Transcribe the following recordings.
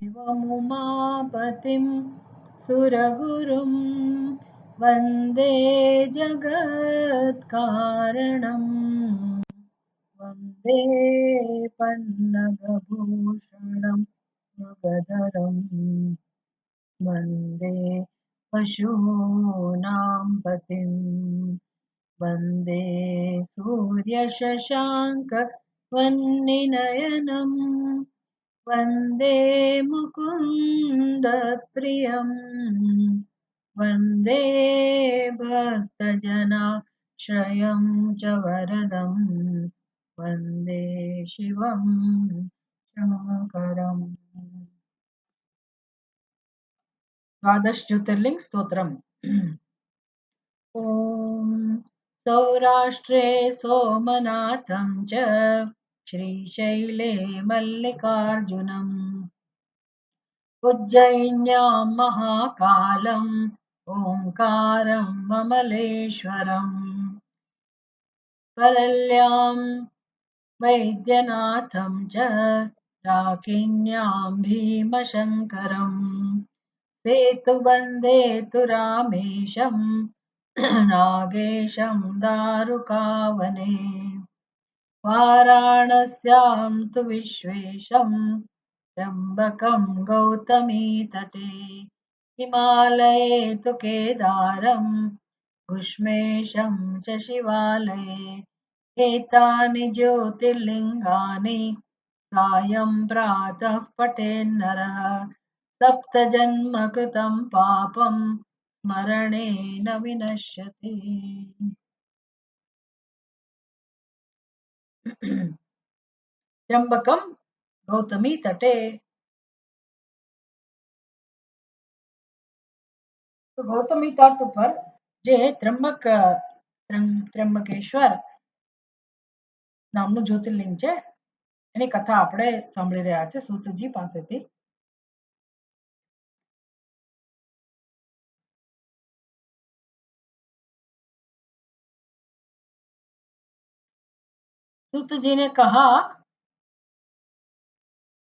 एवमुमापतिं सुरगुरुं वन्दे जगत्कारणम् वन्दे पन्नगभूषणं मृगधरम् वन्दे पशूनां पतिम् वन्दे सूर्यशशाङ्कवन्निनयनम् वन्दे मुकुन्दप्रियम् वन्दे भक्तजनाश्रयं च वरदम् वन्दे शिवं शङ्करम्। द्वादश ज्योतिर्लिंग स्तोत्रम्। ॐ सौराष्ट्रे सोमनाथं च श्रीशैले मल्लिकार्जुनम् उज्जयिन्यां महाकालम् ओङ्कारं ममलेश्वरम् वरल्यां वैद्यनाथं च डाकिन्यां भीमशङ्करम् सेतुबन्धे तु रामेशं नागेशं दारुकावने वाराणस्यां तु विश्वेशं त्र्यम्बकं गौतमीतटे हिमालये तु केदारं घुष्मेशं च शिवालये एतानि ज्योतिर्लिङ्गानि सायं प्रातः पठेन्नरः सप्तजन्मकृतं पापं स्मरणेन विनश्यति। त्र्यंबकम गौतमी तटे। तो गौतमी तट पर જે ત્રંબકેશ્વર નામનું જ્યોતિર્લિંગ છે એની કથા આપણે સાંભળી રહ્યા છે સૂતજી પાસેથી। सूत जी ने कहा,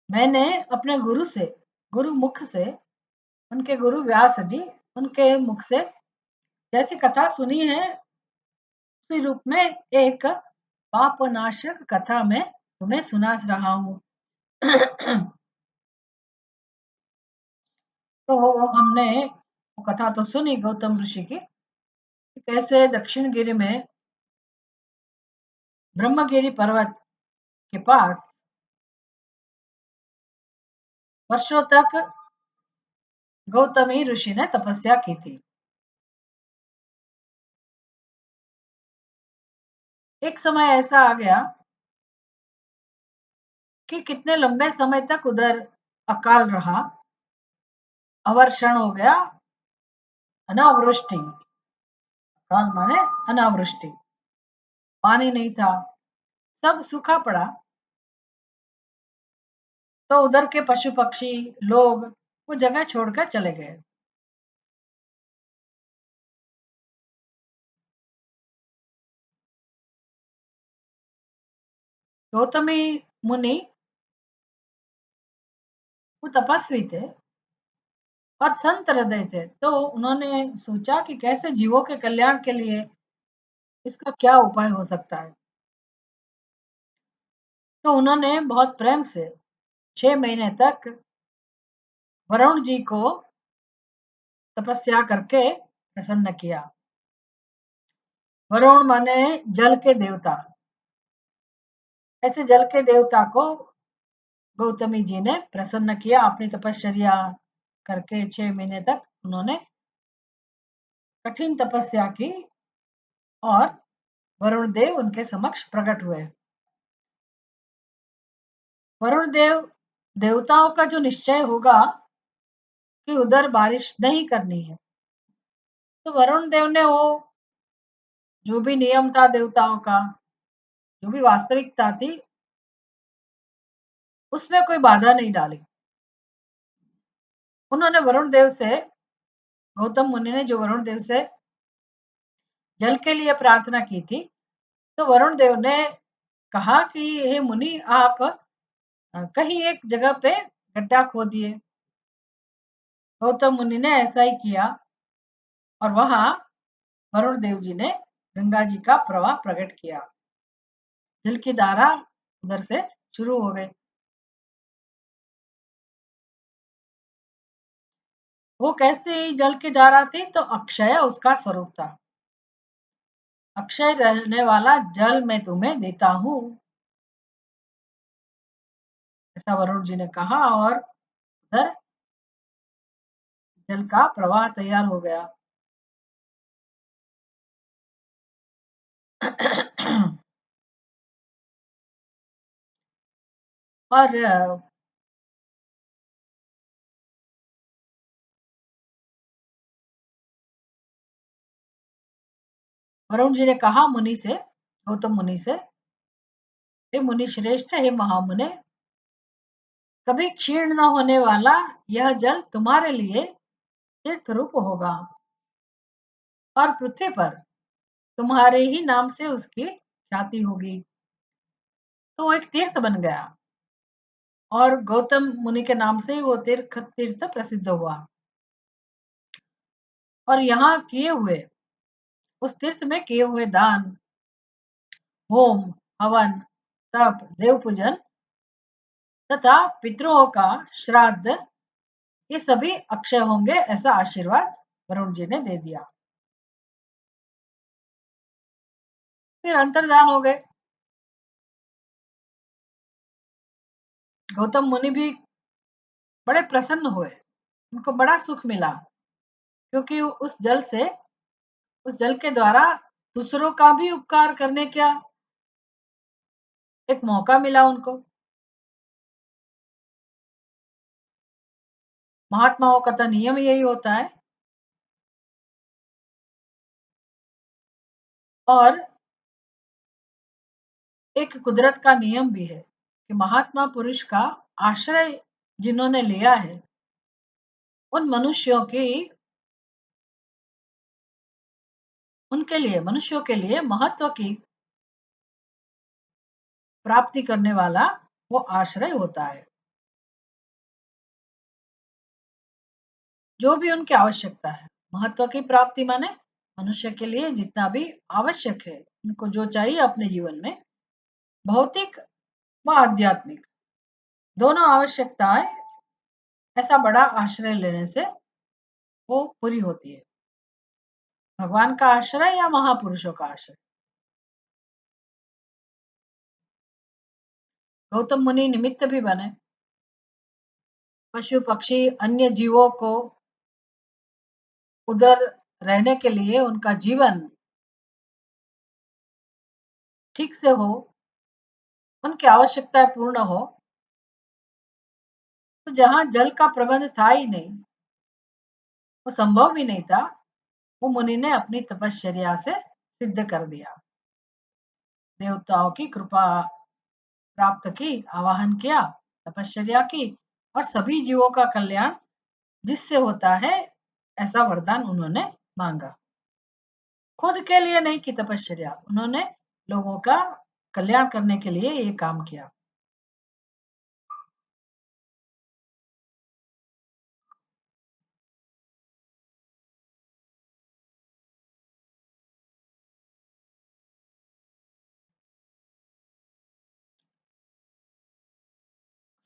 मैंने अपने गुरु मुख से, उनके गुरु व्यास जी, उनके मुख से जैसी कथा सुनी है उसी रूप में एक पापनाशक कथा में तुम्हें सुना रहा हूँ। तो हमने वो कथा तो सुनी गौतम ऋषि की, कैसे दक्षिण गिरी में ब्रह्मगिरी पर्वत के पास वर्षों तक गौतमी ऋषि ने तपस्या की थी। एक समय ऐसा आ गया कि कितने लंबे समय तक उधर अकाल रहा, अवर्षण हो गया, अनावृष्टि। अकाल माने अनावृष्टि, पानी नहीं था, सब सूखा पड़ा। तो उधर के पशु पक्षी लोग वो जगह छोड़कर चले गए। गौतमी मुनि वो तपस्वी थे और संत हृदय थे, तो उन्होंने सोचा कि कैसे जीवों के कल्याण के लिए इसका क्या उपाय हो सकता है। तो उन्होंने बहुत प्रेम से 6 महीने तक वरुण जी को तपस्या करके प्रसन्न किया। वरुण माने जल के देवता। ऐसे जल के देवता को गौतमी जी ने प्रसन्न किया। अपनी तपश्चर्या करके 6 महीने तक उन्होंने कठिन तपस्या की और वरुण देव उनके समक्ष प्रकट हुए। वरुण देव, देवताओं का जो निश्चय होगा कि उधर बारिश नहीं करनी है, तो वरुण देव ने वो जो भी नियम था देवताओं का, जो भी वास्तविकता थी, उसमें कोई बाधा नहीं डाली। उन्होंने वरुण देव से, गौतम मुनि ने जो वरुण देव से जल के लिए प्रार्थना की थी, तो वरुण देव ने कहा कि हे मुनि, आप कहीं एक जगह पे गड्ढा खोदिए। गौतम मुनि ने ऐसा ही किया और वहां वरुण देव जी ने गंगा जी का प्रवाह प्रकट किया। जल की धारा उधर से शुरू हो गई। वो कैसे जल की धारा थी? तो अक्षय उसका स्वरूप था। अक्षय रहने वाला जल मैं तुम्हें देता हूं, ऐसा वरुण जी ने कहा और उधर जल का प्रवाह तैयार हो गया। और वरुण जी ने कहा मुनि से, गौतम मुनि से, हे मुनि श्रेष्ठ, हे महामुने, कभी क्षीण न होने वाला यह जल तुम्हारे लिए तीर्थ रूप होगा और पृथ्वी पर तुम्हारे ही नाम से उसकी ख्याति होगी। तो वो एक तीर्थ बन गया और गौतम मुनि के नाम से वो तीर्थ प्रसिद्ध हुआ। और यहाँ किए हुए, उस तीर्थ में किए हुए दान, होम, हवन, तप, देव पूजन तथा पितरों का श्राद्ध, ये सभी अक्षय होंगे, ऐसा आशीर्वाद वरुण जी ने दे दिया। फिर अंतर्धान हो गए। गौतम मुनि भी बड़े प्रसन्न हुए, उनको बड़ा सुख मिला, क्योंकि उस जल के द्वारा दूसरों का भी उपकार करने का एक मौका मिला उनको। महात्माओं का तो नियम यही होता है। और एक कुदरत का नियम भी है कि महात्मा पुरुष का आश्रय जिन्होंने लिया है, उन मनुष्यों की, उनके लिए, मनुष्यों के लिए महत्व की प्राप्ति करने वाला वो आश्रय होता है। जो भी उनकी आवश्यकता है, महत्व की प्राप्ति माने मनुष्य के लिए जितना भी आवश्यक है, उनको जो चाहिए अपने जीवन में, भौतिक व आध्यात्मिक दोनों आवश्यकताएं, ऐसा बड़ा आश्रय लेने से वो पूरी होती है। भगवान का आश्रय या महापुरुषों का आश्रय। गौतम मुनि निमित्त भी बने। पशु पक्षी अन्य जीवों को उधर रहने के लिए, उनका जीवन ठीक से हो, उनकी आवश्यकताएं पूर्ण हो, तो जहां जल का प्रबंध था ही नहीं, वो संभव भी नहीं था, वो मुनि ने अपनी तपश्चर्या से सिद्ध कर दिया। देवताओं की कृपा प्राप्त की, आवाहन किया, तपश्चर्या की और सभी जीवों का कल्याण जिससे होता है, ऐसा वरदान उन्होंने मांगा। खुद के लिए नहीं की तपश्चर्या, उन्होंने लोगों का कल्याण करने के लिए ये काम किया।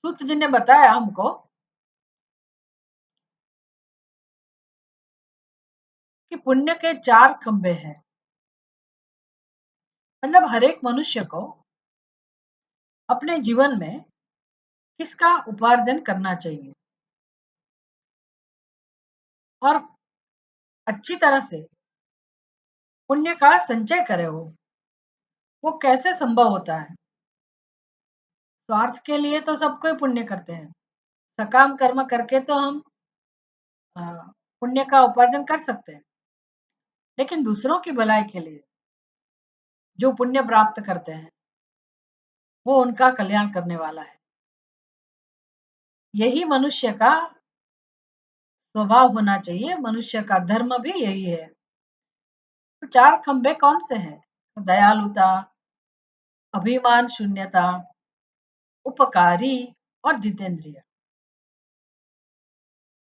सूत जी ने बताया हमको कि पुण्य के 4 खंभे हैं। मतलब हर एक मनुष्य को अपने जीवन में किसका उपार्जन करना चाहिए और अच्छी तरह से पुण्य का संचय करे। वो कैसे संभव होता है? स्वार्थ के लिए तो सब कोई पुण्य करते हैं, सकाम कर्म करके तो हम अ, पुण्य का उपार्जन कर सकते हैं, लेकिन दूसरों की भलाई के लिए जो पुण्य प्राप्त करते हैं, वो उनका कल्याण करने वाला है। यही मनुष्य का स्वभाव होना चाहिए, मनुष्य का धर्म भी यही है। तो 4 खंभे कौन से हैं? दयालुता, अभिमान शून्यता, उपकारी और जितेंद्रिय।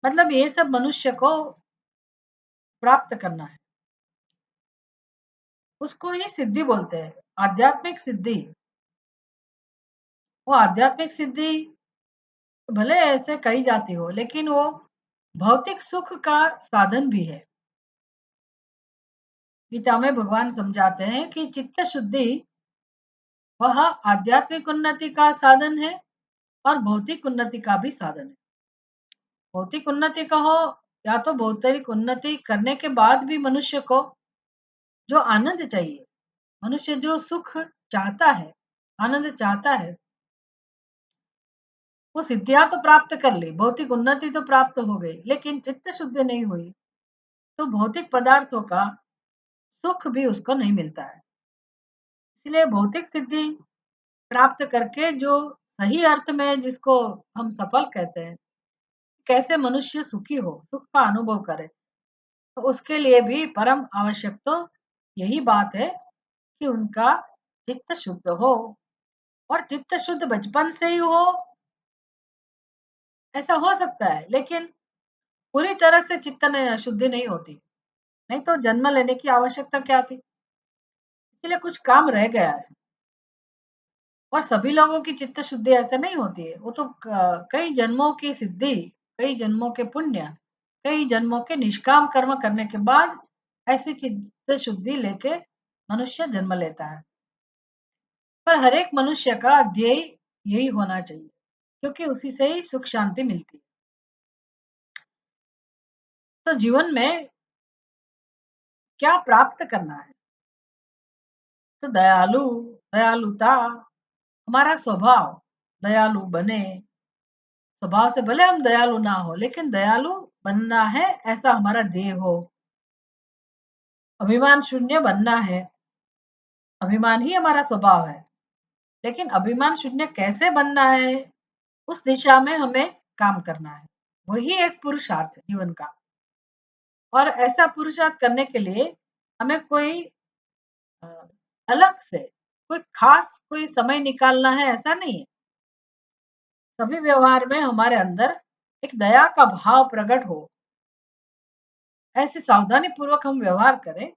मतलब ये सब मनुष्य को प्राप्त करना है, उसको ही सिद्धि बोलते हैं, आध्यात्मिक सिद्धि। वो आध्यात्मिक सिद्धि भले ऐसे कही जाती हो, लेकिन वो भौतिक सुख का साधन भी है। गीता में भगवान समझाते हैं कि चित्त शुद्धि वह आध्यात्मिक उन्नति का साधन है और भौतिक उन्नति का भी साधन है। भौतिक उन्नति कहो या तो भौतिक उन्नति करने के बाद भी मनुष्य को जो आनंद चाहिए, मनुष्य जो सुख चाहता है, आनंद चाहता है, वो सिद्धियां तो प्राप्त कर ली, भौतिक उन्नति तो प्राप्त हो गई, लेकिन चित्त शुद्धि नहीं हुई तो भौतिक पदार्थों का सुख भी उसको नहीं मिलता है। इसलिए भौतिक सिद्धि प्राप्त करके जो सही अर्थ में जिसको हम सफल कहते हैं, कैसे मनुष्य सुखी हो, सुख का अनुभव करे, तो उसके लिए भी परम आवश्यक तो यही बात है कि उनका चित्त शुद्ध हो। और चित्त शुद्ध बचपन से ही हो ऐसा हो सकता है, लेकिन पूरी तरह से चित्त शुद्धि नहीं होती, नहीं तो जन्म लेने की आवश्यकता क्या थी। इसलिए कुछ काम रह गया है। और सभी लोगों की चित्त शुद्धि ऐसे नहीं होती है, वो तो कई जन्मों की सिद्धि, कई जन्मों के पुण्य, कई जन्मों के निष्काम कर्म करने के बाद ऐसी चित्त शुद्धि लेके मनुष्य जन्म लेता है। पर हर एक मनुष्य का ध्येय यही होना चाहिए, क्योंकि उसी से ही सुख शांति मिलती है। तो जीवन में क्या प्राप्त करना है, तो दयालुता, हमारा स्वभाव दयालु बने। स्वभाव से भले हम दयालु ना हो, लेकिन दयालु बनना है ऐसा हमारा ध्येय हो। अभिमान शून्य बनना है, अभिमान ही हमारा स्वभाव है, लेकिन अभिमान शून्य कैसे बनना है, उस दिशा में हमें काम करना है। वही एक पुरुषार्थ है जीवन का। और ऐसा पुरुषार्थ करने के लिए हमें कोई अ, अलग से कोई खास कोई समय निकालना है ऐसा नहीं है। सभी व्यवहार में हमारे अंदर एक दया का भाव प्रकट हो, ऐसे सावधानी पूर्वक हम व्यवहार करें,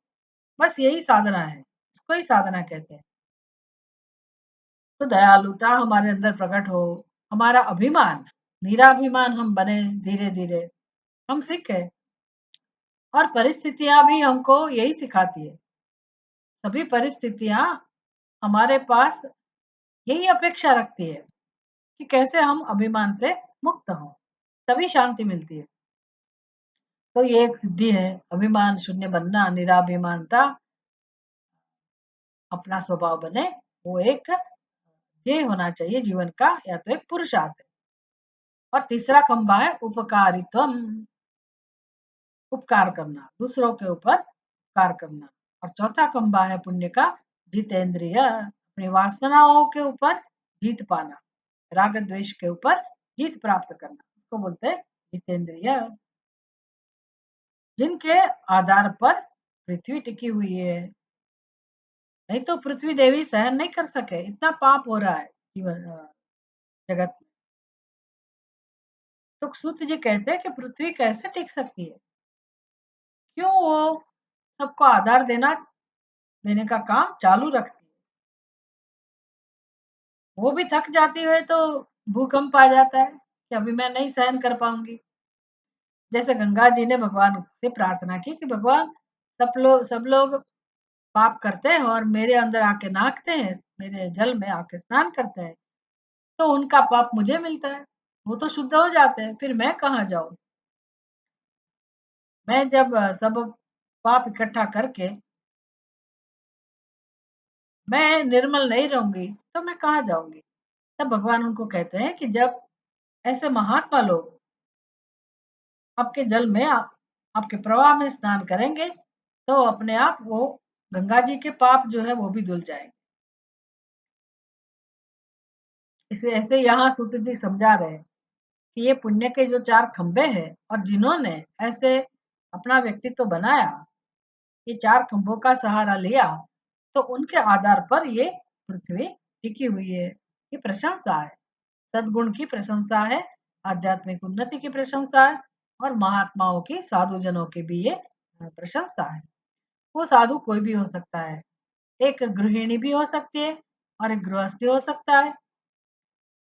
बस यही साधना है, इसको ही साधना कहते हैं। तो दयालुता हमारे अंदर प्रकट हो, हमारा अभिमान निराभिमान हम बने, धीरे धीरे हम सीखे। और परिस्थितियां भी हमको यही सिखाती है। सभी परिस्थितियां हमारे पास यही अपेक्षा रखती है कि कैसे हम अभिमान से मुक्त हों, तभी शांति मिलती है। तो ये एक सिद्धि है, अभिमान शून्य बनना, निराभिमानता, अपना स्वभाव बने, वो एक ध्येय होना चाहिए जीवन का, या तो एक पुरुषार्थ है। और तीसरा खंबा है उपकारित्वम, उपकार करना, दूसरों के ऊपर उपकार करना। और चौथा खंबा है पुण्य का जितेंद्रिय, अपनी वासनाओं के ऊपर जीत पाना, राग द्वेष के ऊपर जीत प्राप्त करना, इसको बोलते हैं जितेंद्रिय। जिनके आधार पर पृथ्वी टिकी हुई है, नहीं तो पृथ्वी देवी सहन नहीं कर सके, इतना पाप हो रहा है जीवन जगत में। तो सूत जी कहते हैं कि पृथ्वी कैसे टिक सकती है, क्यों वो सबको आधार देने का काम चालू रखती है। वो भी थक जाती है तो भूकंप आ जाता है कि अभी मैं नहीं सहन कर पाऊंगी। जैसे गंगा जी ने भगवान से प्रार्थना की कि भगवान, सब लोग पाप करते हैं और मेरे अंदर आके नहाते हैं, मेरे जल में आके स्नान करते हैं, तो उनका पाप मुझे मिलता है, वो तो शुद्ध हो जाते हैं, फिर मैं कहाँ जाऊं। मैं जब सब पाप इकट्ठा करके मैं निर्मल नहीं रहूंगी तो मैं कहाँ जाऊंगी। तब भगवान उनको कहते हैं कि जब ऐसे महात्मा लोग आपके जल में आपके प्रवाह में स्नान करेंगे, तो अपने आप वो गंगा जी के पाप जो है वो भी धुल जाएंगे। इसे ऐसे यहाँ सूत जी समझा रहे हैं कि ये पुण्य के जो चार खंभे हैं, और जिन्होंने ऐसे अपना व्यक्तित्व बनाया, ये चार खंभों का सहारा लिया, तो उनके आधार पर ये पृथ्वी टिकी हुई है। ये प्रशंसा है, सद्गुण की प्रशंसा है, आध्यात्मिक उन्नति की प्रशंसा है, और महात्माओं की, साधु जनों की भी ये प्रशंसा है। वो साधु कोई भी हो सकता है, एक गृहिणी भी हो सकती है और एक गृहस्थी हो सकता है।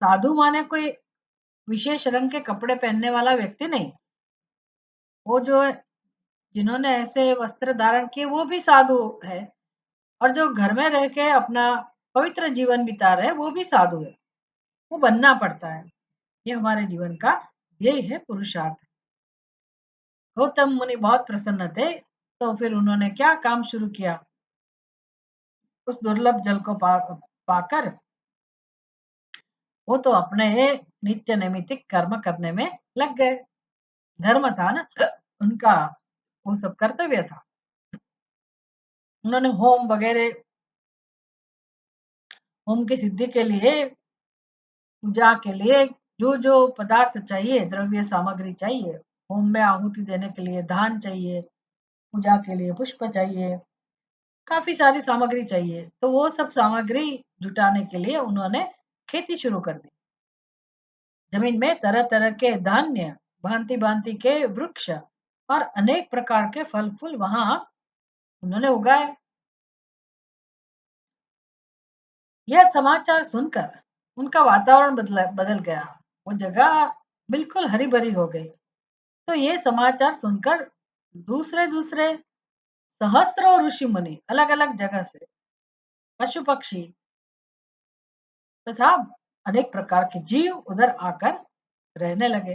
साधु माने कोई विशेष रंग के कपड़े पहनने वाला व्यक्ति नहीं। वो जो जिन्होंने ऐसे वस्त्र धारण किए वो भी साधु है, और जो घर में रह के अपना पवित्र जीवन बिता रहे वो भी साधु है। वो बनना पड़ता है, ये हमारे जीवन का ध्येय है, पुरुषार्थ। गौतम मुनि बहुत प्रसन्न थे, तो फिर उन्होंने क्या काम शुरू किया, उस दुर्लभ जल को पाकर वो तो अपने नित्य नैमित्तिक कर्म करने में लग गए। धर्म था ना उनका, वो सब कर्तव्य था। उन्होंने होम वगैरह, होम की सिद्धि के लिए, पूजा के लिए जो जो पदार्थ चाहिए, द्रव्य सामग्री चाहिए, होम में आहुति देने के लिए धान चाहिए, पूजा के लिए पुष्प चाहिए, काफी सारी सामग्री चाहिए, तो वो सब सामग्री जुटाने के लिए उन्होंने खेती शुरू कर दी। जमीन में तरह तरह के धान्य, भांति भांति के वृक्ष और अनेक प्रकार के फल फूल वहां उन्होंने उगाए। यह समाचार सुनकर उनका वातावरण बदल गया, वो जगह बिल्कुल हरी भरी हो गई। तो ये समाचार सुनकर दूसरे दूसरे सहस्रों ऋषि मुनि अलग अलग जगह से, पशु पक्षी तथा अनेक प्रकार के जीव उधर आकर रहने लगे।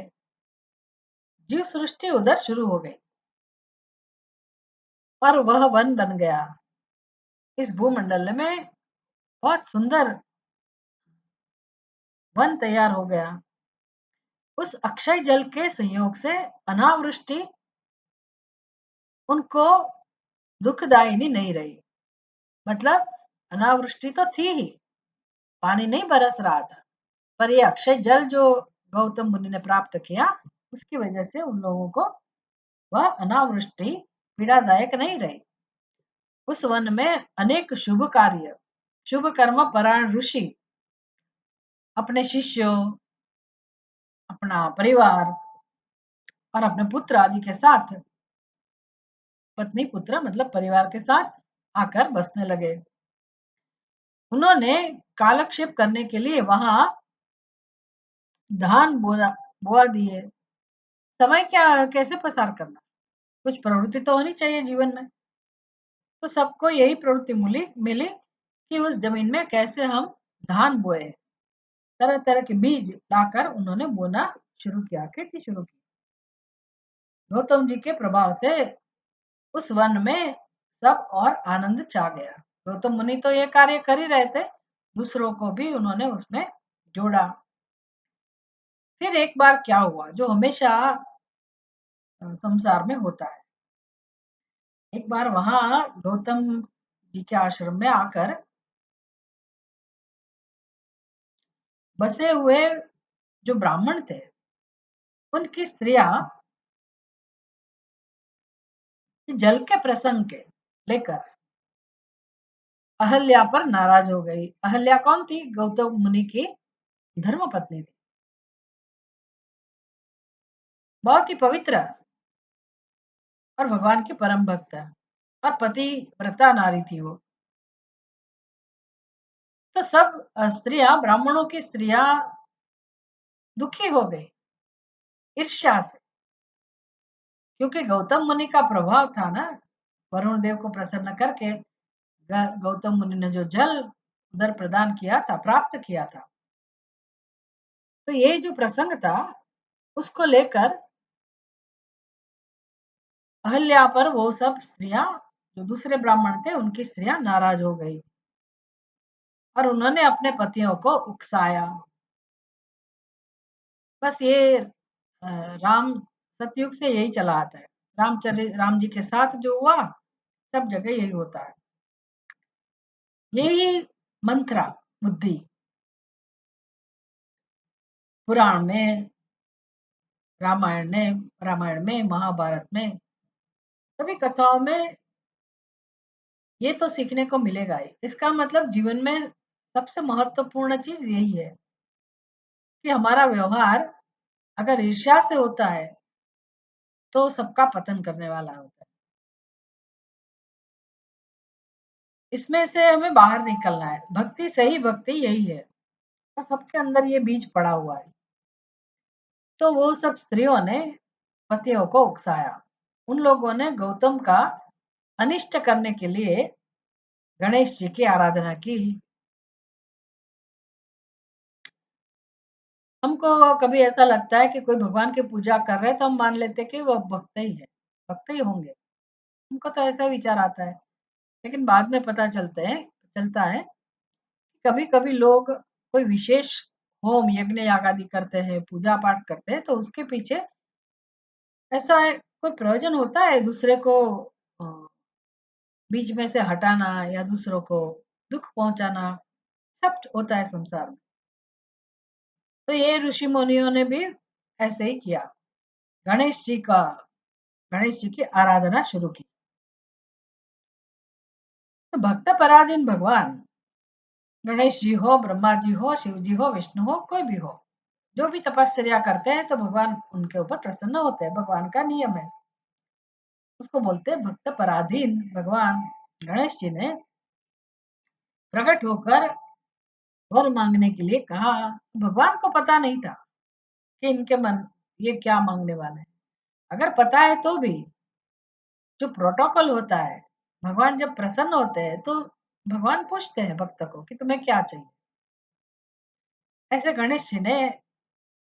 जीव सृष्टि उधर शुरू हो गई और वह वन बन गया। इस भूमंडल में बहुत सुंदर वन तैयार हो गया। उस अक्षय जल के संयोग से अनावृष्टि उनको दुखदायिनी नहीं रही। मतलब अनावृष्टि तो थी ही, पानी नहीं बरस रहा था, पर ये अक्षय जल जो गौतम मुनि ने प्राप्त किया, उसकी वजह से उन लोगों को वह अनावृष्टि पीड़ादायक नहीं रही। उस वन में अनेक शुभ कार्य, शुभ कर्म परायण ऋषि अपने शिष्यों, अपना परिवार और अपने पुत्र आदि के साथ, पत्नी पुत्र मतलब परिवार के साथ आकर बसने लगे। उन्होंने कालक्षेप करने के लिए वहां धान बोआ दिए। समय क्या कैसे पसार करना, कुछ प्रवृत्ति तो होनी चाहिए जीवन में। तो सबको यही प्रवृत्ति मिली मिली कि उस जमीन में कैसे हम धान बोए। तरह तरह के बीज लाकर उन्होंने बोना शुरू किया, खेती शुरू की। गौतम जी के प्रभाव से उस वन में सब और आनंद छा गया। गौतम मुनि तो ये कार्य कर ही रहे थे, दूसरों को भी उन्होंने उसमें जोड़ा। फिर एक बार क्या हुआ जो हमेशा संसार में होता है। एक बार वहां गौतम जी के आश्रम में आकर बसे हुए जो ब्राह्मण थे, उनकी स्त्रियां जल के प्रसंग के लेकर अहल्या पर नाराज हो गई। अहल्या कौन थी? गौतम मुनि की धर्म पत्नी थी, बहुत ही पवित्र और भगवान की परम भक्त और पति व्रता नारी थी वो। तो सब स्त्रियां, ब्राह्मणों की स्त्रियां दुखी हो गई ईर्ष्या से, क्योंकि गौतम मुनि का प्रभाव था ना, वरुण देव को प्रसन्न करके गौतम मुनि ने जो जल उधर प्रदान किया था, प्राप्त किया था। तो ये जो प्रसंग था उसको लेकर अहल्या पर वो सब स्त्रियां, जो दूसरे ब्राह्मण थे उनकी स्त्रियां नाराज हो गई और उन्होंने अपने पतियों को उकसाया। बस ये राम सतयुग से यही चला आता है। राम जी के साथ जो हुआ, सब जगह यही होता है। यही मंत्रा बुद्धि पुराण में, रामायण में, महाभारत में, सभी कथाओं में ये तो सीखने को मिलेगा ही। इसका मतलब जीवन में सबसे महत्वपूर्ण चीज यही है कि हमारा व्यवहार अगर ईर्ष्या से होता है तो सबका पतन करने वाला होता है। इसमें से हमें बाहर निकलना है। भक्ति, सही भक्ति यही है, और सबके अंदर ये बीज पड़ा हुआ है। तो वो सब स्त्रियों ने पतियों को उकसाया। उन लोगों ने गौतम का अनिष्ट करने के लिए गणेश जी की आराधना की। हमको कभी ऐसा लगता है कि कोई भगवान की पूजा कर रहे हैं तो हम मान लेते हैं कि वो भक्त ही है, भक्त ही होंगे। हमको तो ऐसा विचार आता है। लेकिन बाद में पता चलता है कभी कभी लोग कोई विशेष होम यज्ञ याग आदि करते हैं, पूजा पाठ करते हैं, तो उसके पीछे ऐसा है कोई प्रयोजन होता है दूसरे को अ, बीच में से हटाना या दूसरों को दुख पहुंचाना, सब होता है संसार में। तो ये ऋषि मुनियों ने भी ऐसे ही किया। गणेश जी का गणेश जी की आराधना शुरू की। तो भक्त पराधीन भगवान गणेश जी हो, ब्रह्मा जी हो, शिव जी हो, विष्णु हो, कोई भी हो, जो भी तपस्या करते हैं तो भगवान उनके ऊपर प्रसन्न होते हैं। भगवान का नियम है, उसको बोलते हैं भक्त पराधीन। भगवान गणेश जी ने प्रकट होकर वर मांगने के लिए कहा। भगवान को पता नहीं था कि इनके मन ये क्या मांगने वाले हैं। अगर पता है तो भी जो प्रोटोकॉल होता है, भगवान जब प्रसन्न होते हैं तो भगवान पूछते हैं भक्त को कि तुम्हें क्या चाहिए। ऐसे गणेश जी ने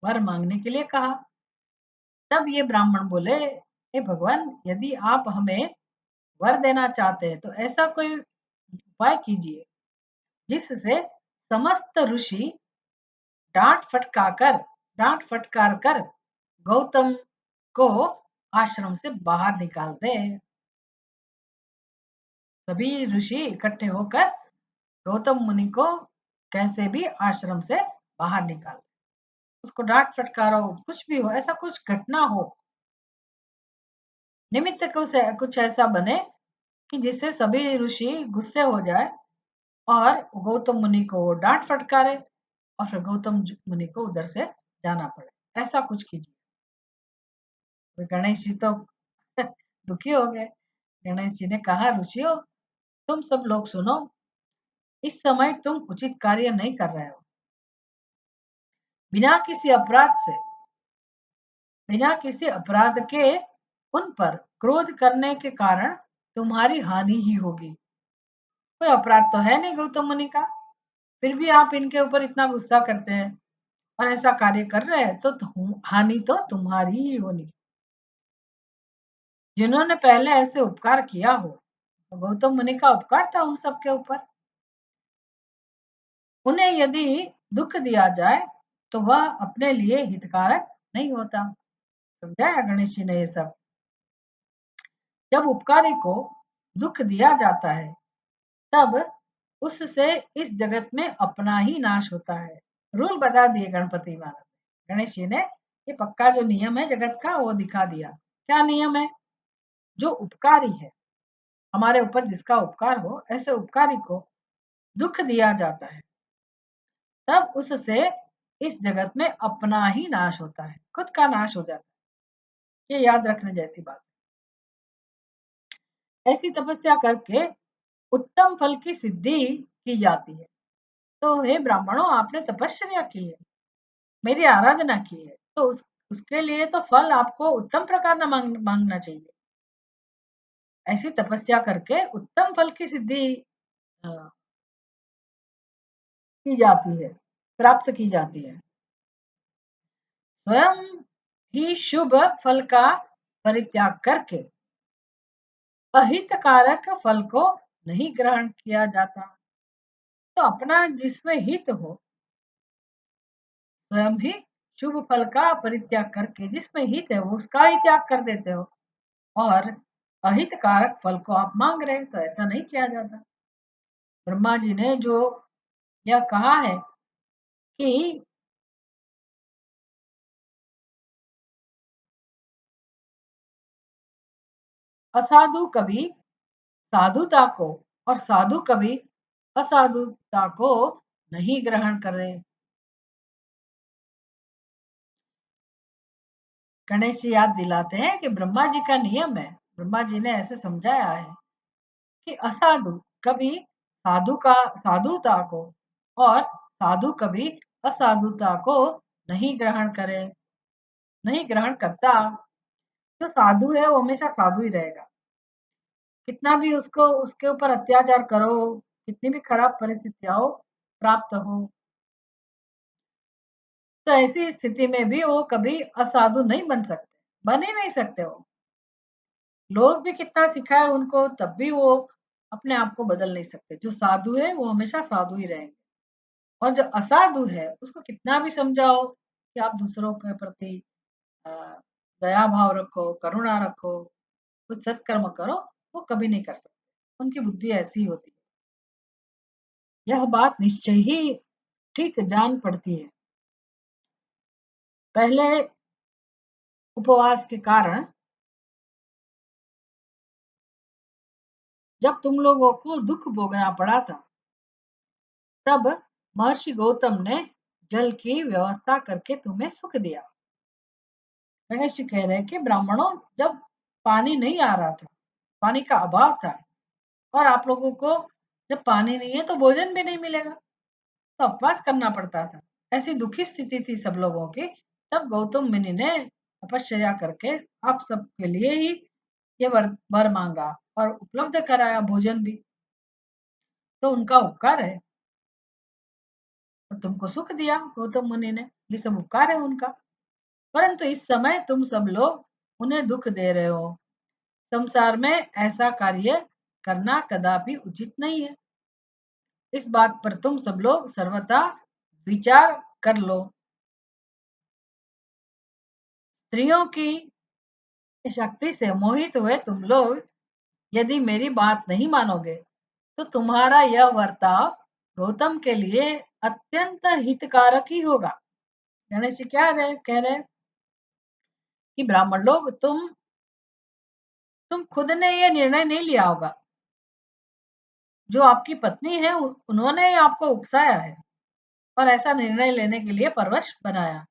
वर मांगने के लिए कहा। तब ये ब्राह्मण बोले, हे भगवान, यदि आप हमें वर देना चाहते हैं तो ऐसा कोई उपाय कीजिए जिससे समस्त ऋषि डांट फटकार डांट फटकार कर गौतम को आश्रम से बाहर निकाल दे। सभी ऋषि इकट्ठे होकर गौतम मुनि को कैसे भी आश्रम से बाहर निकाल दे। उसको डांट फटकारो, कुछ भी हो, ऐसा कुछ घटना हो, निमित्त कुछ ऐसा बने कि जिससे सभी ऋषि गुस्से हो जाए और गौतम मुनि को डांट फटकारे और फिर मुनि को उधर से जाना पड़े। ऐसा कुछ कीजिए। तो गणेश जी तो दुखी हो गए। गणेश जी ने कहा, ऋषियों, तुम सब लोग सुनो, इस समय तुम उचित कार्य नहीं कर रहे हो। बिना किसी अपराध से, बिना किसी अपराध के उन पर क्रोध करने के कारण तुम्हारी हानि ही होगी। कोई अपराध तो है नहीं गौतम मुनि का, फिर भी आप इनके ऊपर इतना गुस्सा करते हैं और ऐसा कार्य कर रहे हैं, तो हानि तो तुम्हारी ही होनी। जिन्होंने पहले ऐसे उपकार किया हो, तो गौतम मुनि का उपकार था उन सबके ऊपर। उन्हें यदि दुख दिया जाए तो वह अपने लिए हितकारक नहीं होता। समझाया गणेश जी ने ये सब। जब उपकारी को दुख दिया जाता है तब उससे इस जगत में अपना ही नाश होता है। रूल बता दिए गणपति महाराज। गणेश जी ने ये पक्का जो नियम है जगत का वो दिखा दिया। क्या नियम है? जो उपकारी है, हमारे ऊपर जिसका उपकार हो, ऐसे उपकारी को दुख दिया जाता है तब उससे इस जगत में अपना ही नाश होता है, खुद का नाश हो जाता है। ये याद रखने जैसी बात है। ऐसी तपस्या करके उत्तम फल की सिद्धि की जाती है। तो हे ब्राह्मणों, आपने तपस्या की है, मेरी आराधना की है, तो उसके लिए तो फल आपको उत्तम प्रकार ना मांगना चाहिए। ऐसी तपस्या करके उत्तम फल की सिद्धि अ, की जाती है, प्राप्त की जाती है। स्वयं ही शुभ फल का परित्याग करके अहितकारक फल को नहीं ग्रहण किया जाता। तो अपना जिसमें हित हो, स्वयं ही शुभ फल का परित्याग करके जिसमें हित है वो उसका ही त्याग कर देते हो, और अहितकारक फल को आप मांग रहे हैं, तो ऐसा नहीं किया जाता। ब्रह्मा जी ने जो यह कहा है कि असाधु कभी साधुता को और साधु कभी असाधुता को नहीं ग्रहण करे। गणेश जी याद दिलाते हैं कि ब्रह्मा जी का नियम है, ब्रह्मा जी ने ऐसे समझाया है कि असाधु कभी साधुता को और साधु कभी असाधुता को नहीं ग्रहण करे, नहीं ग्रहण करता। जो साधु है वो हमेशा साधु ही रहेगा, कितना भी उसको उसके ऊपर अत्याचार करो, कितनी भी खराब परिस्थितियां प्राप्त हो, तो ऐसी स्थिति में भी वो कभी असाधु नहीं बन सकते, बन ही नहीं सकते। वो लोग भी कितना सिखाए उनको, तब भी वो अपने आप को बदल नहीं सकते। जो साधु है वो हमेशा साधु ही रहेंगे, और जो असाधु है उसको कितना भी समझाओ कि आप दूसरों के प्रति अ, दया भाव रखो, करुणा रखो, कुछ सत्कर्म करो, वो कभी नहीं कर सकते। उनकी बुद्धि ऐसी होती है। यह बात निश्चय ही ठीक जान पड़ती है। पहले उपवास के कारण जब तुम लोगों को दुख भोगना पड़ा था, तब महर्षि गौतम ने जल की व्यवस्था करके तुम्हें सुख दिया। गणेश जी कह रहे हैं कि ब्राह्मणों, जब पानी नहीं आ रहा था, पानी का अभाव था, और आप लोगों को जब पानी नहीं है तो भोजन भी नहीं मिलेगा, तो उपवास करना पड़ता था। ऐसी दुखी स्थिति थी सब लोगों की। तब गौतम मुनि ने तपश्चर्या करके आप सबके लिए ही ये वर मांगा और उपलब्ध कराया भोजन भी। तो उनका उपकार है, और तुमको सुख दिया गौतम मुनि ने, ये सब उपकार है उनका। परंतु इस समय तुम सब लोग उन्हें दुख दे रहे हो। संसार में ऐसा कार्य करना कदापि उचित नहीं है। इस बात पर तुम सब लोग सर्वथा विचार कर लो। स्त्रियों की शक्ति से मोहित हुए तुम लोग यदि मेरी बात नहीं मानोगे, तो तुम्हारा यह वर्ताव गौतम के लिए अत्यंत हितकारक ही होगा। गणेश जी क्या कह रहे हैं कि ब्राह्मण लोग, तुम खुद ने ये निर्णय नहीं लिया होगा। जो आपकी पत्नी है उन्होंने ही आपको उकसाया है और ऐसा निर्णय लेने के लिए परवश बनाया।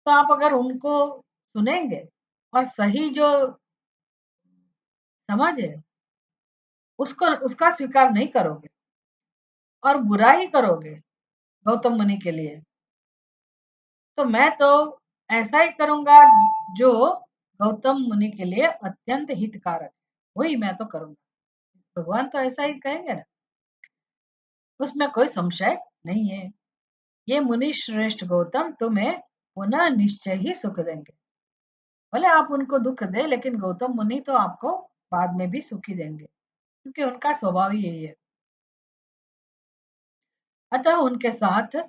तो आप अगर उनको सुनेंगे और सही जो समझ है उसको उसका स्वीकार नहीं करोगे और बुरा ही करोगे गौतम मुनि के लिए, तो मैं तो ऐसा ही करूंगा जो गौतम मुनि के लिए अत्यंत हितकारक है, वही मैं तो करूंगा। भगवान तो ऐसा ही कहेंगे ना, उसमें कोई संशय नहीं है। ये मुनि श्रेष्ठ गौतम तुम्हें पुनः निश्चय ही सुख देंगे। भले आप उनको दुख दे, लेकिन गौतम मुनि तो आपको बाद में भी सुखी देंगे, क्योंकि उनका स्वभाव ही यही है। अतः उनके साथ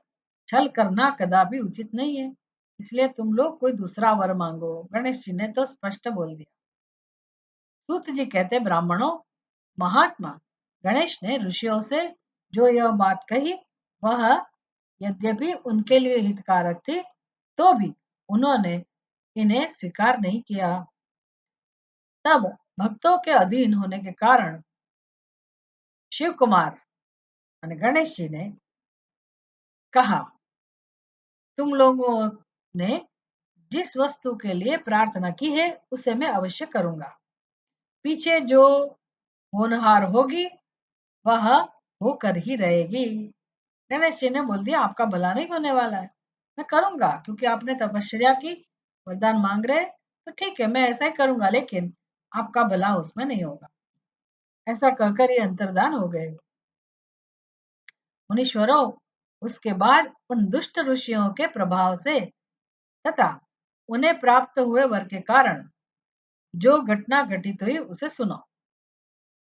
छल करना कदापि उचित नहीं है, इसलिए तुम लोग कोई दूसरा वर मांगो। गणेश जी ने तो स्पष्ट बोल दिया। सूत जी कहते, ब्राह्मणों, महात्मा गणेश ने ऋषियों से जो यह बात कही, वह यद्यपि उनके लिए हितकारक थी, तो भी उन्होंने इन्हें स्वीकार नहीं किया। तब भक्तों के अधीन होने के कारण शिव कुमार यानी गणेश जी ने कहा, तुम लोगों ने जिस वस्तु के लिए प्रार्थना की है उसे मैं अवश्य करूंगा। पीछे जो होनहार होगी वह होकर ही रहेगी। गणेश जी ने बोल दिया, आपका भला नहीं होने वाला है, मैं करूंगा, क्योंकि आपने तपस्या की, वरदान मांग रहे, तो ठीक है मैं ऐसा ही करूंगा, लेकिन आपका भला उसमें नहीं होगा। ऐसा कहकर ये अंतर्धान हो गए। मुनीश्वरों, उसके बाद उन दुष्ट ऋषियों के प्रभाव से तथा उन्हें प्राप्त हुए वर के कारण जो घटना घटित हुई उसे सुनो।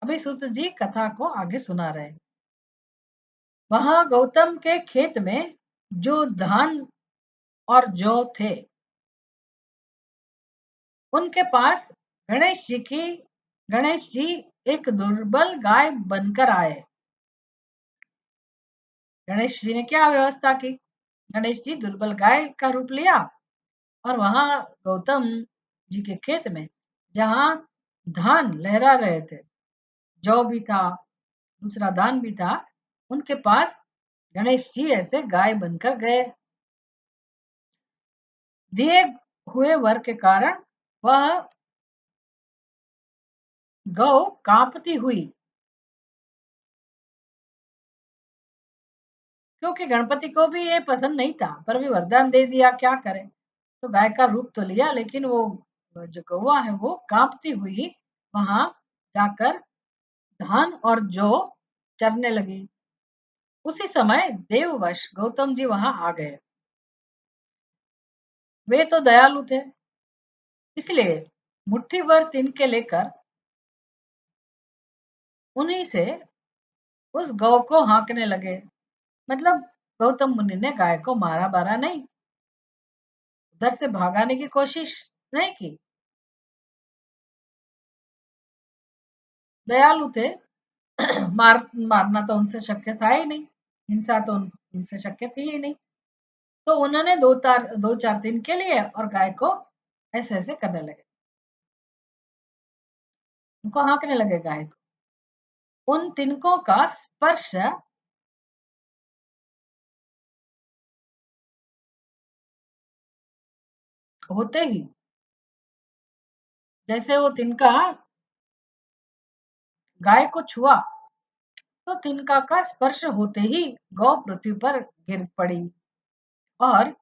अभी सूत जी कथा को आगे सुना रहे। वहां गौतम के खेत में जो धान और जौ थे, उनके पास गणेश जी की गणेश जी एक दुर्बल गाय बनकर आए। गणेश जी ने क्या व्यवस्था की, गणेश जी दुर्बल गाय का रूप लिया और वहां गौतम जी के खेत में, जहां धान लहरा रहे थे, जौ भी था, दूसरा धान भी था, उनके पास गणेश जी ऐसे गाय बनकर गए। दिए हुए वर के कारण वह गौ कांपती हुई, क्योंकि गणपति को भी ये पसंद नहीं था, पर भी वरदान दे दिया, क्या करे। तो गाय का रूप तो लिया, लेकिन वो जो गौवा है वो कांपती हुई वहां जाकर धान और जौ चरने लगी। उसी समय देववश गौतम जी वहां आ गए। वे तो दयालु थे, इसलिए मुट्ठी भर तिनके लेकर उन्हीं से उस गौ को हाँकने लगे। मतलब गौतम मुनि ने गाय को मारा बारा नहीं, उधर से भागाने की कोशिश नहीं की। दयालु थे। मारना तो उनसे शक्य था ही नहीं, हिंसा तो उनसे शक्य थी ही नहीं। तो उन्होंने दो चार दिन के लिए और गाय को ऐसे ऐसे करने लगे, उनको हाँकने लगे गाय को। उन तिनकों का स्पर्श होते ही, जैसे वो तिनका गाय को छुआ, तो तिनका का स्पर्श होते ही गौ पृथ्वी पर गिर पड़ी और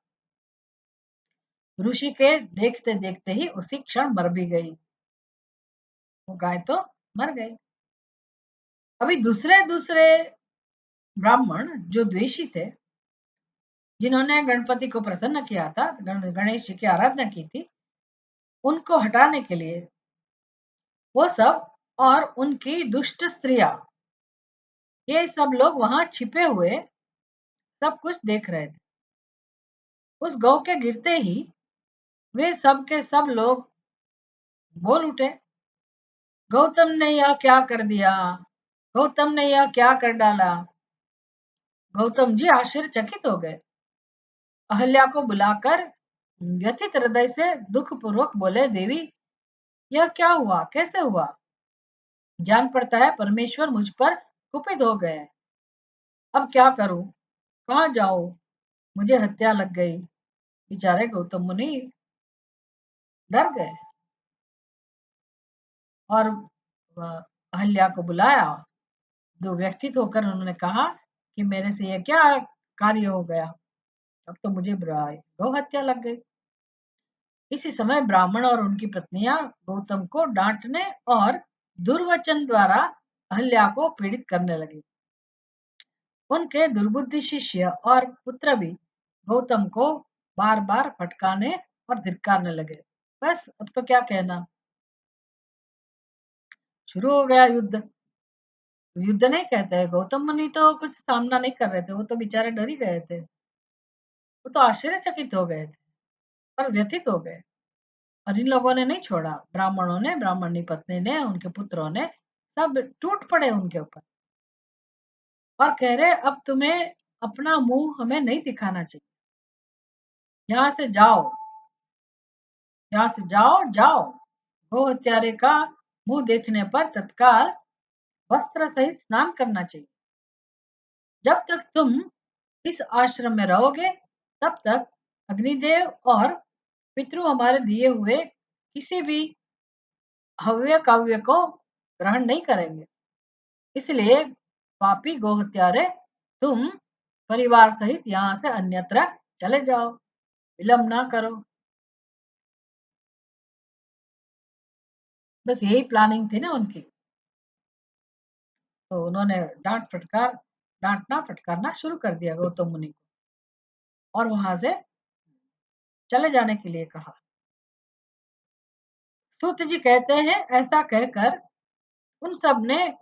ऋषि के देखते देखते ही उसी क्षण मर भी गई। वो गाय तो मर गई। अभी दूसरे दूसरे ब्राह्मण जो द्वेषी थे, जिन्होंने गणपति को प्रसन्न किया था, गणेश जी की आराधना की थी, उनको हटाने के लिए वो सब और उनकी दुष्ट स्त्रियां, ये सब लोग वहां छिपे हुए सब कुछ देख रहे थे। उस गौ के गिरते ही वे सब के सब लोग बोल उठे, गौतम ने यह क्या कर दिया, गौतम ने यह क्या कर डाला। गौतम जी आश्चर्यचकित हो गए। अहल्या को बुलाकर व्यथित हृदय से दुख पूर्वक बोले, देवी यह क्या हुआ, कैसे हुआ। जान पड़ता है परमेश्वर मुझ पर कुपित हो गए। अब क्या करूं, कहाँ जाऊं, मुझे हत्या लग गई। बेचारे गौतम मुनि डर गए और अहल्या को बुलाया। दो व्यथित होकर उन्होंने कहा कि मेरे से यह क्या कार्य हो गया, अब तो मुझे गौ हत्या लग गई। इसी समय ब्राह्मण और उनकी पत्नियां गौतम को डांटने और दुर्वचन द्वारा अहल्या को पीड़ित करने लगे। उनके दुर्बुद्धि शिष्य और पुत्र भी गौतम को बार बार फटकाने और धिक्कारने लगे। बस अब तो क्या कहना, शुरू हो गया युद्ध। युद्ध नहीं कहते हैं, गौतम मुनि तो कुछ सामना नहीं कर रहे थे, वो तो बेचारे डर ही गए थे। वो तो आश्चर्यचकित हो गए थे और व्यथित हो गए। और इन लोगों ने नहीं छोड़ा, ब्राह्मणों ने, ब्राह्मणी पत्नी ने, उनके पुत्रों ने, सब टूट पड़े उनके ऊपर और कह रहे अब तुम्हें अपना मुंह हमें नहीं दिखाना चाहिए, यहाँ से जाओ, यहाँ से जाओ जाओ। गो हत्यारे का मुंह देखने पर तत्काल वस्त्र सहित स्नान करना चाहिए। जब तक तुम इस आश्रम में रहोगे तब तक अग्निदेव और पितृ हमारे दिए हुए किसी भी हव्य काव्य को ग्रहण नहीं करेंगे। इसलिए पापी गो हत्यारे, तुम परिवार सहित यहाँ से अन्यत्र चले जाओ, विलंब ना करो। बस यही प्लानिंग थी ना उनकी। तो उन्होंने डांटना फटकारना शुरू कर दिया गौतम मुनि को और वहां से चले जाने के लिए कहा। सूत जी कहते हैं, ऐसा कहकर उन सब ने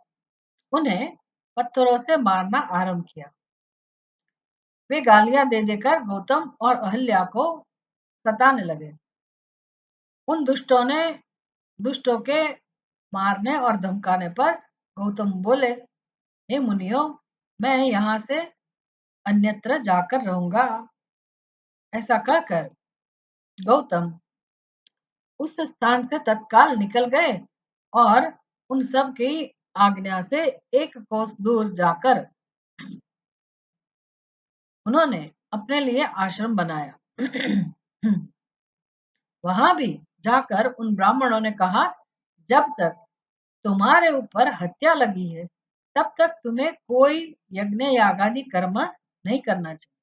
उन्हें पत्थरों से मारना आरंभ किया। वे गालियां दे देकर गौतम और अहल्या को सताने लगे। उन दुष्टों के मारने और धमकाने पर गौतम बोले, हे मुनियों, मैं यहाँ से अन्यत्र जाकर रहूंगा। ऐसा कहकर गौतम उस स्थान से तत्काल निकल गए और उन सब की आज्ञा से एक कोस दूर जाकर उन्होंने अपने लिए आश्रम बनाया। वहां भी जाकर उन ब्राह्मणों ने कहा, जब तक तुम्हारे ऊपर हत्या लगी है तब तक तुम्हें कोई यज्ञ यागादि कर्म नहीं करना चाहिए।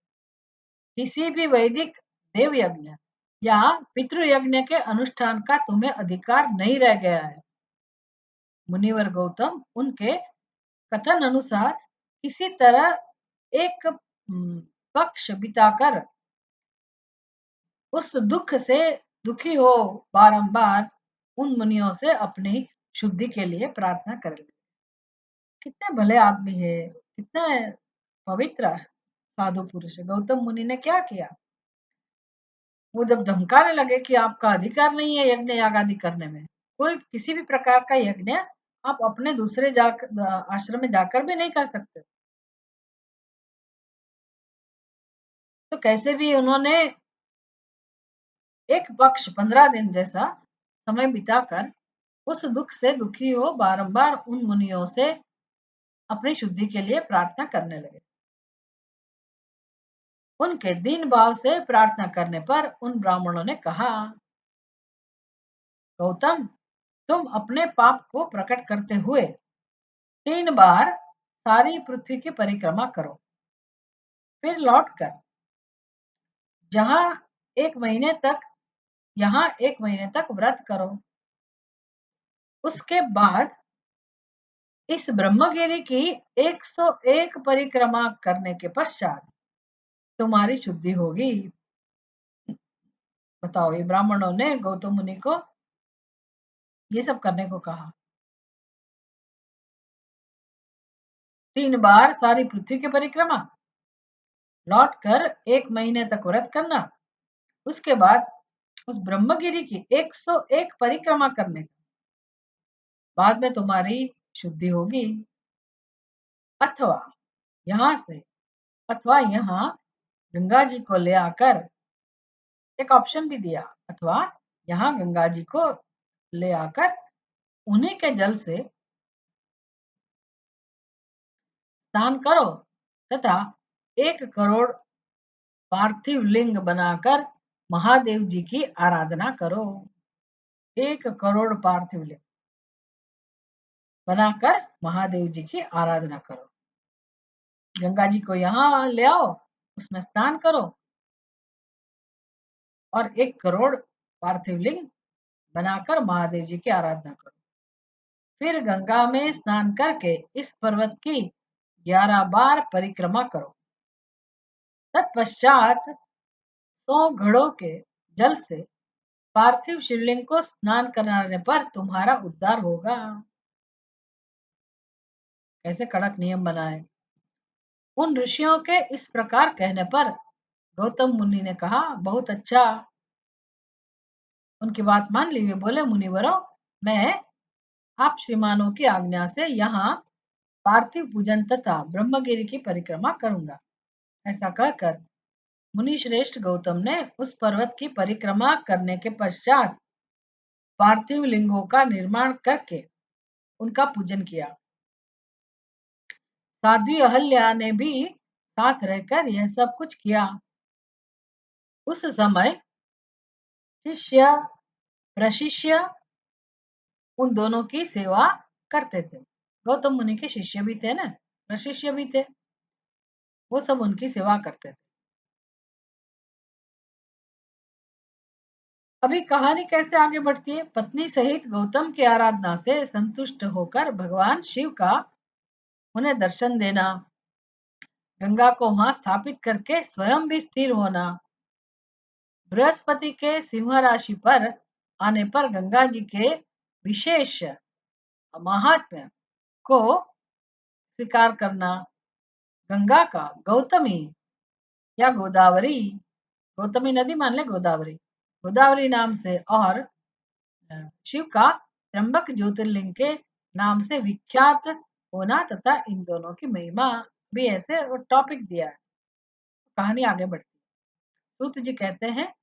किसी भी वैदिक देव यज्ञ या पितृयज्ञ के अनुष्ठान का तुम्हें अधिकार नहीं रह गया है। मुनिवर गौतम उनके कथन अनुसार किसी तरह एक पक्ष बिताकर उस दुख से दुखी हो बारंबार उन मुनियों से अपनी शुद्धि के लिए प्रार्थना कर ले। कितने भले आदमी है, कितने पवित्र साधु पुरुष है। गौतम मुनि ने क्या किया, वो जब धमकाने लगे कि आपका अधिकार नहीं है यज्ञ याग आदि करने में, कोई किसी भी प्रकार का यज्ञ आप अपने दूसरे जाकर आश्रम में जाकर भी नहीं कर सकते, तो कैसे भी उन्होंने एक पक्ष 15 दिन जैसा समय बिताकर उस दुख से दुखी हो बारंबार उन मुनियों से अपनी शुद्धि के लिए प्रार्थना करने लगे। उनके दीन भाव से प्रार्थना करने पर उन ब्राह्मणों ने कहा, गौतम, तुम अपने पाप को प्रकट करते हुए 3 बार सारी पृथ्वी की परिक्रमा करो, फिर लौटकर जहां एक महीने तक यहाँ 1 महीने तक व्रत करो। उसके बाद इस ब्रह्मगिरी की 101 परिक्रमा करने के पश्चात तुम्हारी शुद्धि होगी। बताओ, ये ब्राह्मणों ने गौतम मुनि को ये सब करने को कहा। 3 बार सारी पृथ्वी की परिक्रमा, लौटकर 1 महीने तक व्रत करना, उसके बाद उस ब्रह्मगिरी की 101 परिक्रमा करने के बाद में तुम्हारी शुद्धि होगी। अथवा यहाँ से, अथवा यहाँ गंगा जी को ले आकर, एक ऑप्शन भी दिया, अथवा यहाँ गंगा जी को ले आकर उन्हीं के जल से स्नान करो तथा 1 करोड़ पार्थिव लिंग बनाकर महादेव जी की आराधना करो। 1 करोड़ पार्थिव लिंग बनाकर महादेव जी की आराधना करो। गंगा जी को यहाँ ले आओ, उसमें स्नान करो और 1 करोड़ पार्थिव लिंग बनाकर महादेव जी की आराधना करो। फिर गंगा में स्नान करके इस पर्वत की 11 बार परिक्रमा करो। तत्पश्चात 100 घड़ों के जल से पार्थिव शिवलिंग को स्नान कराने पर तुम्हारा उद्धार होगा। कैसे कड़क नियम बनाए। उन ऋषियों के इस प्रकार कहने पर गौतम मुनि ने कहा, बहुत अच्छा। उनकी बात मान ली। वे बोले, मुनिवरों, मैं आप श्रीमानों की आज्ञा से यहाँ पार्थिव पूजन तथा ब्रह्मगिरी की परिक्रमा करूंगा। ऐसा कहकर मुनि श्रेष्ठ गौतम ने उस पर्वत की परिक्रमा करने के पश्चात पार्थिव लिंगों का निर्माण करके उनका पूजन किया। साध्वी अहल्या ने भी साथ रहकर यह सब कुछ किया। उस समय शिष्य प्रशिष्य उन दोनों की सेवा करते थे। गौतम मुनि के शिष्य भी थे ना, प्रशिष्य भी थे, वो सब उनकी सेवा करते थे। अभी कहानी कैसे आगे बढ़ती है। पत्नी सहित गौतम की आराधना से संतुष्ट होकर भगवान शिव का उन्हें दर्शन देना, गंगा को वहां स्थापित करके स्वयं भी स्थिर होना, बृहस्पति के सिंह राशि पर आने पर गंगा जी के विशेष महात्म्य को स्वीकार करना, गंगा का गौतमी या गोदावरी, गौतमी नदी मान ले गोदावरी, गोदावरी नाम से और शिव का त्र्यंबक ज्योतिर्लिंग के नाम से विख्यात होना तथा इन दोनों की महिमा भी ऐसे टॉपिक दिया है। कहानी आगे बढ़ती है। सूत जी कहते हैं,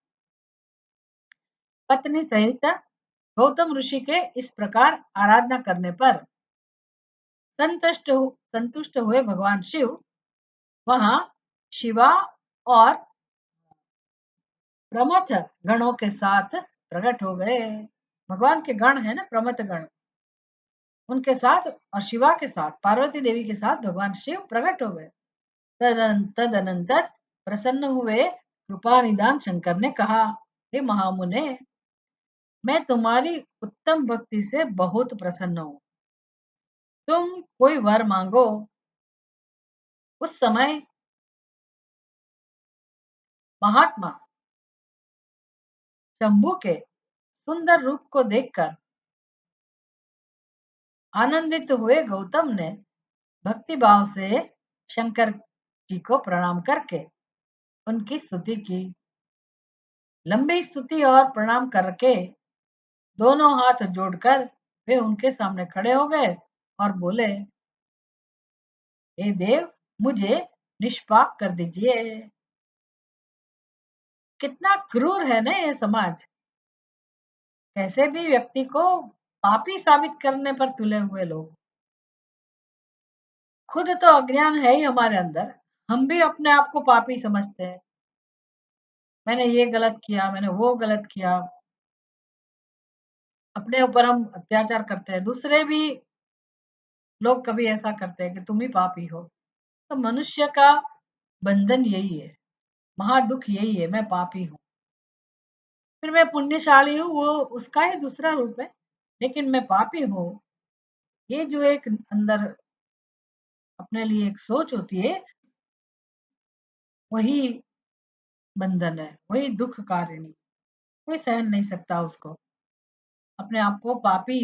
पत्नी सहित गौतम ऋषि के इस प्रकार आराधना करने पर संतुष्ट हुए भगवान शिव वहां शिवा और प्रमथ गणों के साथ प्रकट हो गए। भगवान के गण है ना, प्रमथ गण, उनके साथ और शिवा के साथ, पार्वती देवी के साथ भगवान शिव प्रकट हो गए। तदनंतर प्रसन्न हुए कृपा निदान शंकर ने कहा, हे महामुने, मैं तुम्हारी उत्तम भक्ति से बहुत प्रसन्न हूँ। तुम कोई वर मांगो। उस समय महात्मा शंभू के सुंदर रूप को देखकर आनंदित हुए गौतम ने भक्ति भाव से शंकर जी को प्रणाम करके उनकी स्तुति की। लंबी स्तुति और प्रणाम करके दोनों हाथ जोड़कर वे उनके सामने खड़े हो गए और बोले, हे देव, मुझे निष्पाप कर दीजिए। कितना क्रूर है ना ये समाज, कैसे भी व्यक्ति को पापी साबित करने पर तुले हुए लोग। खुद तो अज्ञान है ही हमारे अंदर, हम भी अपने आप को पापी समझते हैं। मैंने ये गलत किया, मैंने वो गलत किया, अपने ऊपर हम अत्याचार करते हैं। दूसरे भी लोग कभी ऐसा करते हैं कि तुम ही पापी हो। तो मनुष्य का बंधन यही है, महादुख यही है, मैं पापी हूँ। फिर मैं पुण्यशाली हूँ, वो उसका ही दूसरा रूप है, लेकिन मैं पापी हूँ। ये जो एक अंदर अपने लिए एक सोच होती है, वही बंधन है, वही दुख कारिणी। कोई सहन नहीं सकता उसको, अपने आप को पापी,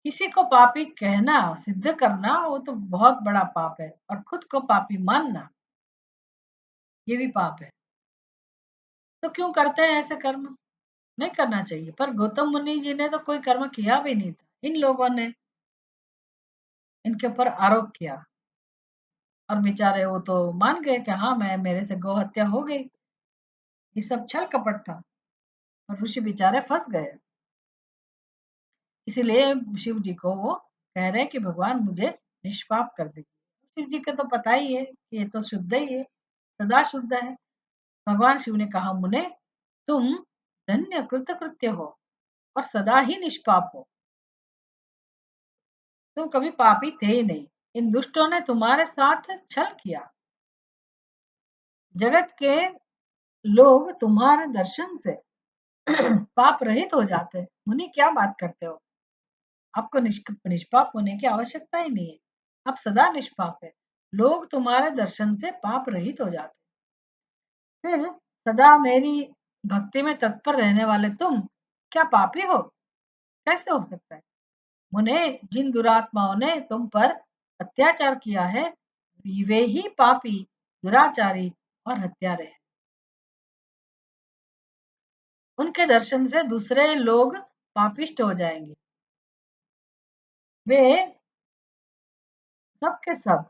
किसी को पापी कहना, सिद्ध करना, वो तो बहुत बड़ा पाप है। और खुद को पापी मानना, ये भी पाप है। तो क्यों करते हैं ऐसे कर्म? नहीं करना चाहिए। पर गौतम मुनि जी ने तो कोई कर्म किया भी नहीं था, इन लोगों ने इनके ऊपर आरोप किया और बेचारे वो तो मान गए कि हाँ, मैं, मेरे से गौ हत्या हो गई। ये सब छल कपट था और ऋषि बेचारे फंस गए। इसीलिए शिव जी को वो कह रहे हैं कि भगवान मुझे निष्पाप कर दीजिए। शिव जी को तो पता ही है कि ये तो शुद्ध ही है, सदा शुद्ध है। भगवान शिव ने कहा, मुने, तुम धन्य कृतकृत्य हो और सदा ही निष्पाप हो। तुम कभी पापी थे ही नहीं। इन दुष्टों ने तुम्हारे साथ छल किया। जगत के लोग तुम्हारे दर्शन से पाप रहित हो जाते हैं। मुनि, क्या बात करते हो? आपको निष्पाप होने की आवश्यकता ही नहीं है, आप सदा निष्पाप है। लोग तुम्हारे दर्शन से पाप रहित हो जाते। फिर सदा मेरी भक्ति में तत्पर रहने वाले तुम क्या पापी हो? कैसे हो सकता है? मुने, जिन दुरात्माओं ने तुम पर अत्याचार किया है, वे ही पापी, दुराचारी और हत्यारे हैं। उनके दर्शन से दूसरे लोग पापिष्ट हो जाएंगे। वे सब के सब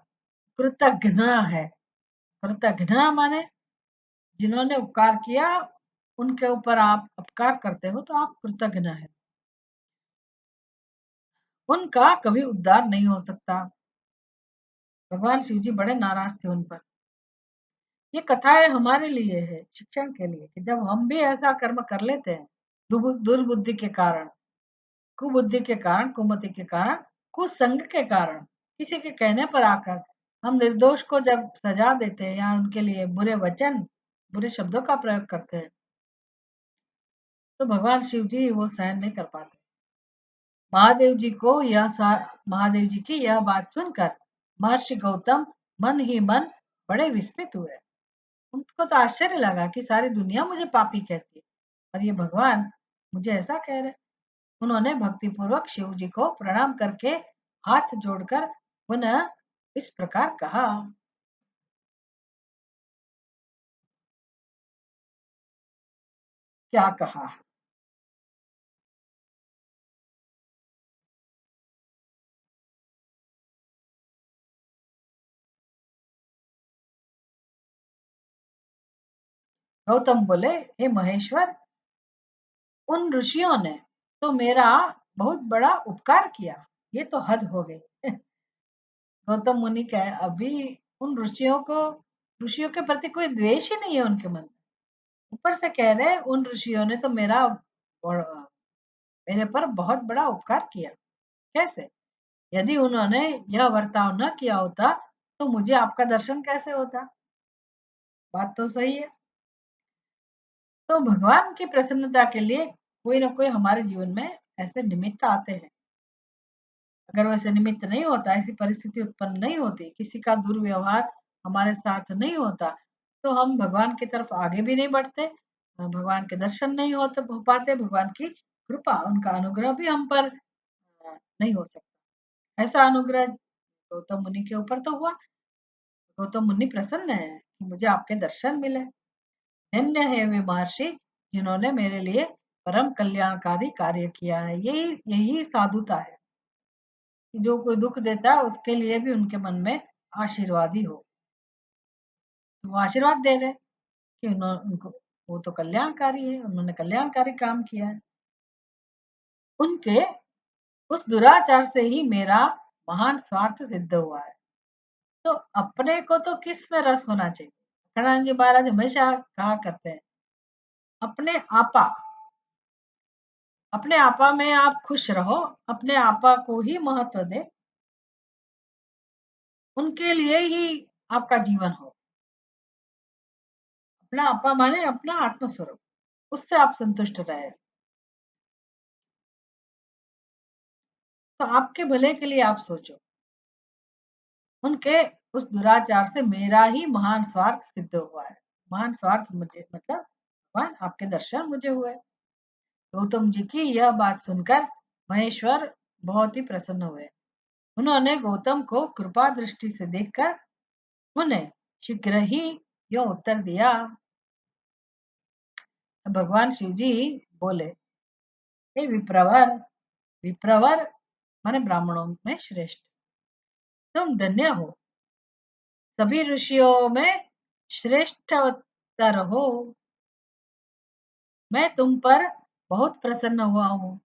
कृतघ्न है। कृतघ्न माने जिन्होंने उपकार किया, उनके ऊपर आप अपकार करते हो, तो आप कृतघ्न है। उनका कभी उद्धार नहीं हो सकता। भगवान शिव जी बड़े नाराज थे उन पर। ये कथाएं हमारे लिए है, शिक्षण के लिए, कि जब हम भी ऐसा कर्म कर लेते हैं, दुर्बुद्धि के कारण, कुबुद्धि के कारण, कुमति के कारण, कुसंग के कारण, किसी के कहने पर आकर हम निर्दोष को जब सजा देते हैं या उनके लिए बुरे वचन, बुरे शब्दों का प्रयोग करते हैं, तो भगवान शिव जी वो सहन नहीं कर पाते। महादेव जी को महादेव जी की यह बात सुनकर महर्षि गौतम मन ही मन बड़े विस्मित हुए। उनको तो आश्चर्य लगा कि सारी दुनिया मुझे पापी कहती है और ये भगवान मुझे ऐसा कह रहे। उन्होंने भक्तिपूर्वक शिव जी को प्रणाम करके हाथ जोड़कर पुनः इस प्रकार कहा। क्या कहा? गौतम बोले, हे महेश्वर, उन ऋषियों ने तो मेरा बहुत बड़ा उपकार किया, ये तो हद हो गई। गौतम मुनि कहे, अभी उन ऋषियों के प्रति कोई द्वेष ही नहीं है उनके मन में। ऊपर से कह रहे, उन ऋषियों ने तो मेरा मेरे पर बहुत बड़ा उपकार किया। कैसे? यदि उन्होंने यह बर्ताव न किया होता तो मुझे आपका दर्शन कैसे होता? बात तो सही है। तो भगवान की प्रसन्नता के लिए कोई ना कोई हमारे जीवन में ऐसे निमित्त आते हैं। अगर वैसे निमित्त नहीं होता, ऐसी परिस्थिति उत्पन्न नहीं होती, किसी का दुर्व्यवहार हमारे साथ नहीं होता, तो हम भगवान की तरफ आगे भी नहीं बढ़ते, भगवान के दर्शन नहीं होते हो पाते, भगवान की कृपा, उनका अनुग्रह भी हम पर नहीं हो सकता। ऐसा अनुग्रह गौतम मुनि के ऊपर तो हुआ। गौतम मुनि प्रसन्न है कि मुझे आपके दर्शन मिले। धन्य है वे महर्षि जिन्होंने मेरे लिए परम कल्याणकारी कार्य किया है। यही यही साधुता है कि जो कोई दुख देता है उसके लिए भी उनके मन में आशीर्वाद ही हो। वो आशीर्वाद दे रहे कि उनको वो तो कल्याणकारी है, उन्होंने कल्याणकारी काम किया है। उनके उस दुराचार से ही मेरा महान स्वार्थ सिद्ध हुआ है। तो अपने को तो किस में रस होना चाहिए? कणान जी महाराज हमेशा कहा करते हैं, अपने आपा, अपने आपा में आप खुश रहो, अपने आपा को ही महत्व दे, उनके लिए ही आपका जीवन हो। अपना आपा माने अपना आत्मस्वरूप, उससे आप संतुष्ट रहे। तो आपके भले के लिए आप सोचो। उनके उस दुराचार से मेरा ही महान स्वार्थ सिद्ध हुआ है। महान स्वार्थ मुझे मतलब भगवान आपके दर्शन मुझे हुए। गौतम जी की यह बात सुनकर महेश्वर बहुत ही प्रसन्न हुए। उन्होंने गौतम को कृपा दृष्टि से देखकर उन्हें शीघ्र ही यह उत्तर दिया। भगवान शिव जी बोले, हे विप्रवर, विप्रवर माने ब्राह्मणों में श्रेष्ठ, तुम धन्य हो, सभी ऋषियों में श्रेष्ठतर हो। मैं तुम पर बहुत प्रसन्न हुआ हूँ।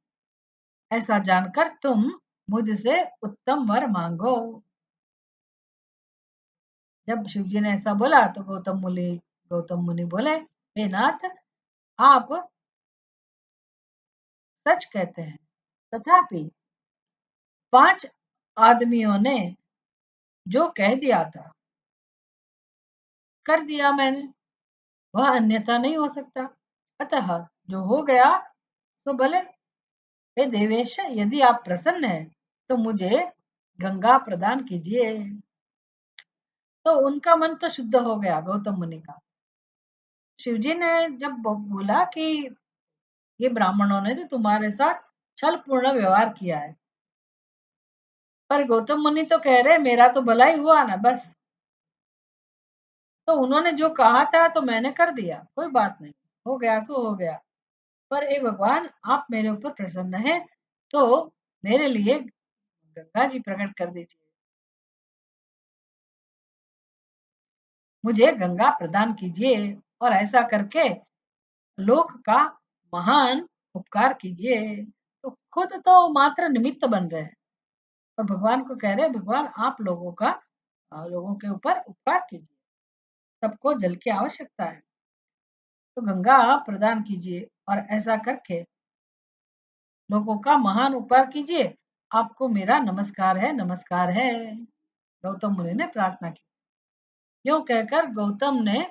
ऐसा जानकर तुम मुझसे उत्तम वर मांगो। जब शिव जी ने ऐसा बोला तो गौतम मुनि बोले, हे नाथ, आप सच कहते हैं, तथापि 5 आदमियों ने जो कह दिया था, कर दिया मैंने, वह अन्यथा नहीं हो सकता। अतः जो हो गया तो भले। हे देवेश, यदि आप प्रसन्न हैं तो मुझे गंगा प्रदान कीजिए। तो उनका मन तो शुद्ध हो गया गौतम मुनि का। शिवजी ने जब बोला कि ये ब्राह्मणों ने जो तुम्हारे साथ छल पूर्ण व्यवहार किया है, पर गौतम मुनि तो कह रहे मेरा तो भला ही हुआ ना, बस। तो उन्होंने जो कहा था तो मैंने कर दिया, कोई बात नहीं, हो गया सो हो गया। पर हे भगवान, आप मेरे ऊपर प्रसन्न हैं तो मेरे लिए गंगा जी प्रकट कर दीजिए, मुझे गंगा प्रदान कीजिए, और ऐसा करके लोक का महान उपकार कीजिए। तो खुद तो मात्र निमित्त बन रहे हैं और भगवान को कह रहे हैं, भगवान आप लोगों के ऊपर उपकार कीजिए, सबको जल की आवश्यकता है, तो गंगा प्रदान कीजिए और ऐसा करके लोगों का महान उपकार कीजिए। आपको मेरा नमस्कार है, नमस्कार है। गौतम मुनि ने प्रार्थना की। यूं कहकर गौतम ने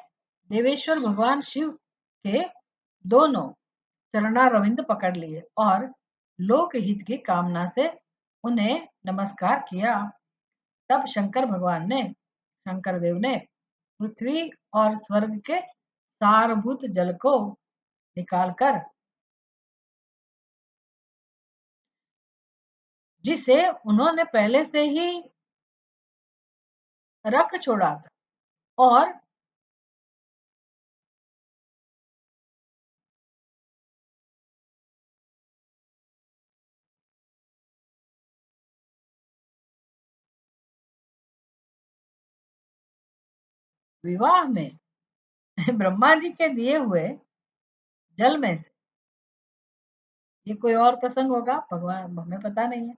देवेश्वर भगवान शिव के दोनों चरणारविंद पकड़ लिए और लोकहित की कामना से उन्हें नमस्कार किया। तब शंकर देव ने पृथ्वी और स्वर्ग के सारभूत जल को निकालकर, जिसे उन्होंने पहले से ही रख छोड़ा था, और विवाह में ब्रह्मा जी के दिए हुए जल में से, ये कोई और प्रसंग होगा, भगवान हमें पता नहीं है।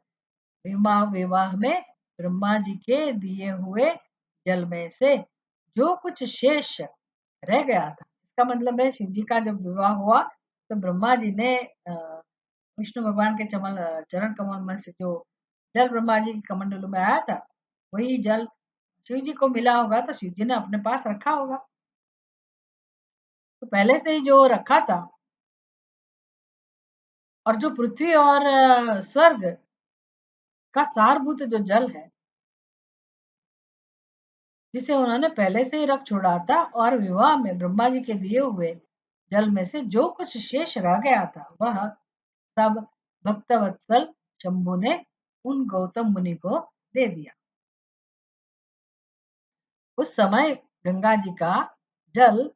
विवाह में ब्रह्मा जी के दिए हुए जल में से जो कुछ शेष रह गया था, इसका मतलब है शिव जी का जब विवाह हुआ तो ब्रह्मा जी ने विष्णु भगवान के चरण कमल में से जो जल ब्रह्मा जी के कमंडलू में आया था, वही जल शिव जी को मिला होगा, तो शिव जी ने अपने पास रखा होगा। तो पहले से ही जो रखा था, और जो पृथ्वी और स्वर्ग का सारभूत जो जल है, जिसे उन्होंने पहले से ही रख छोड़ा था, और विवाह में ब्रह्मा जी के दिए हुए जल में से जो कुछ शेष रह गया था, वह सब भक्तवत्सल शंभु ने उन गौतम मुनि को दे दिया। उस समय गंगा जी का जल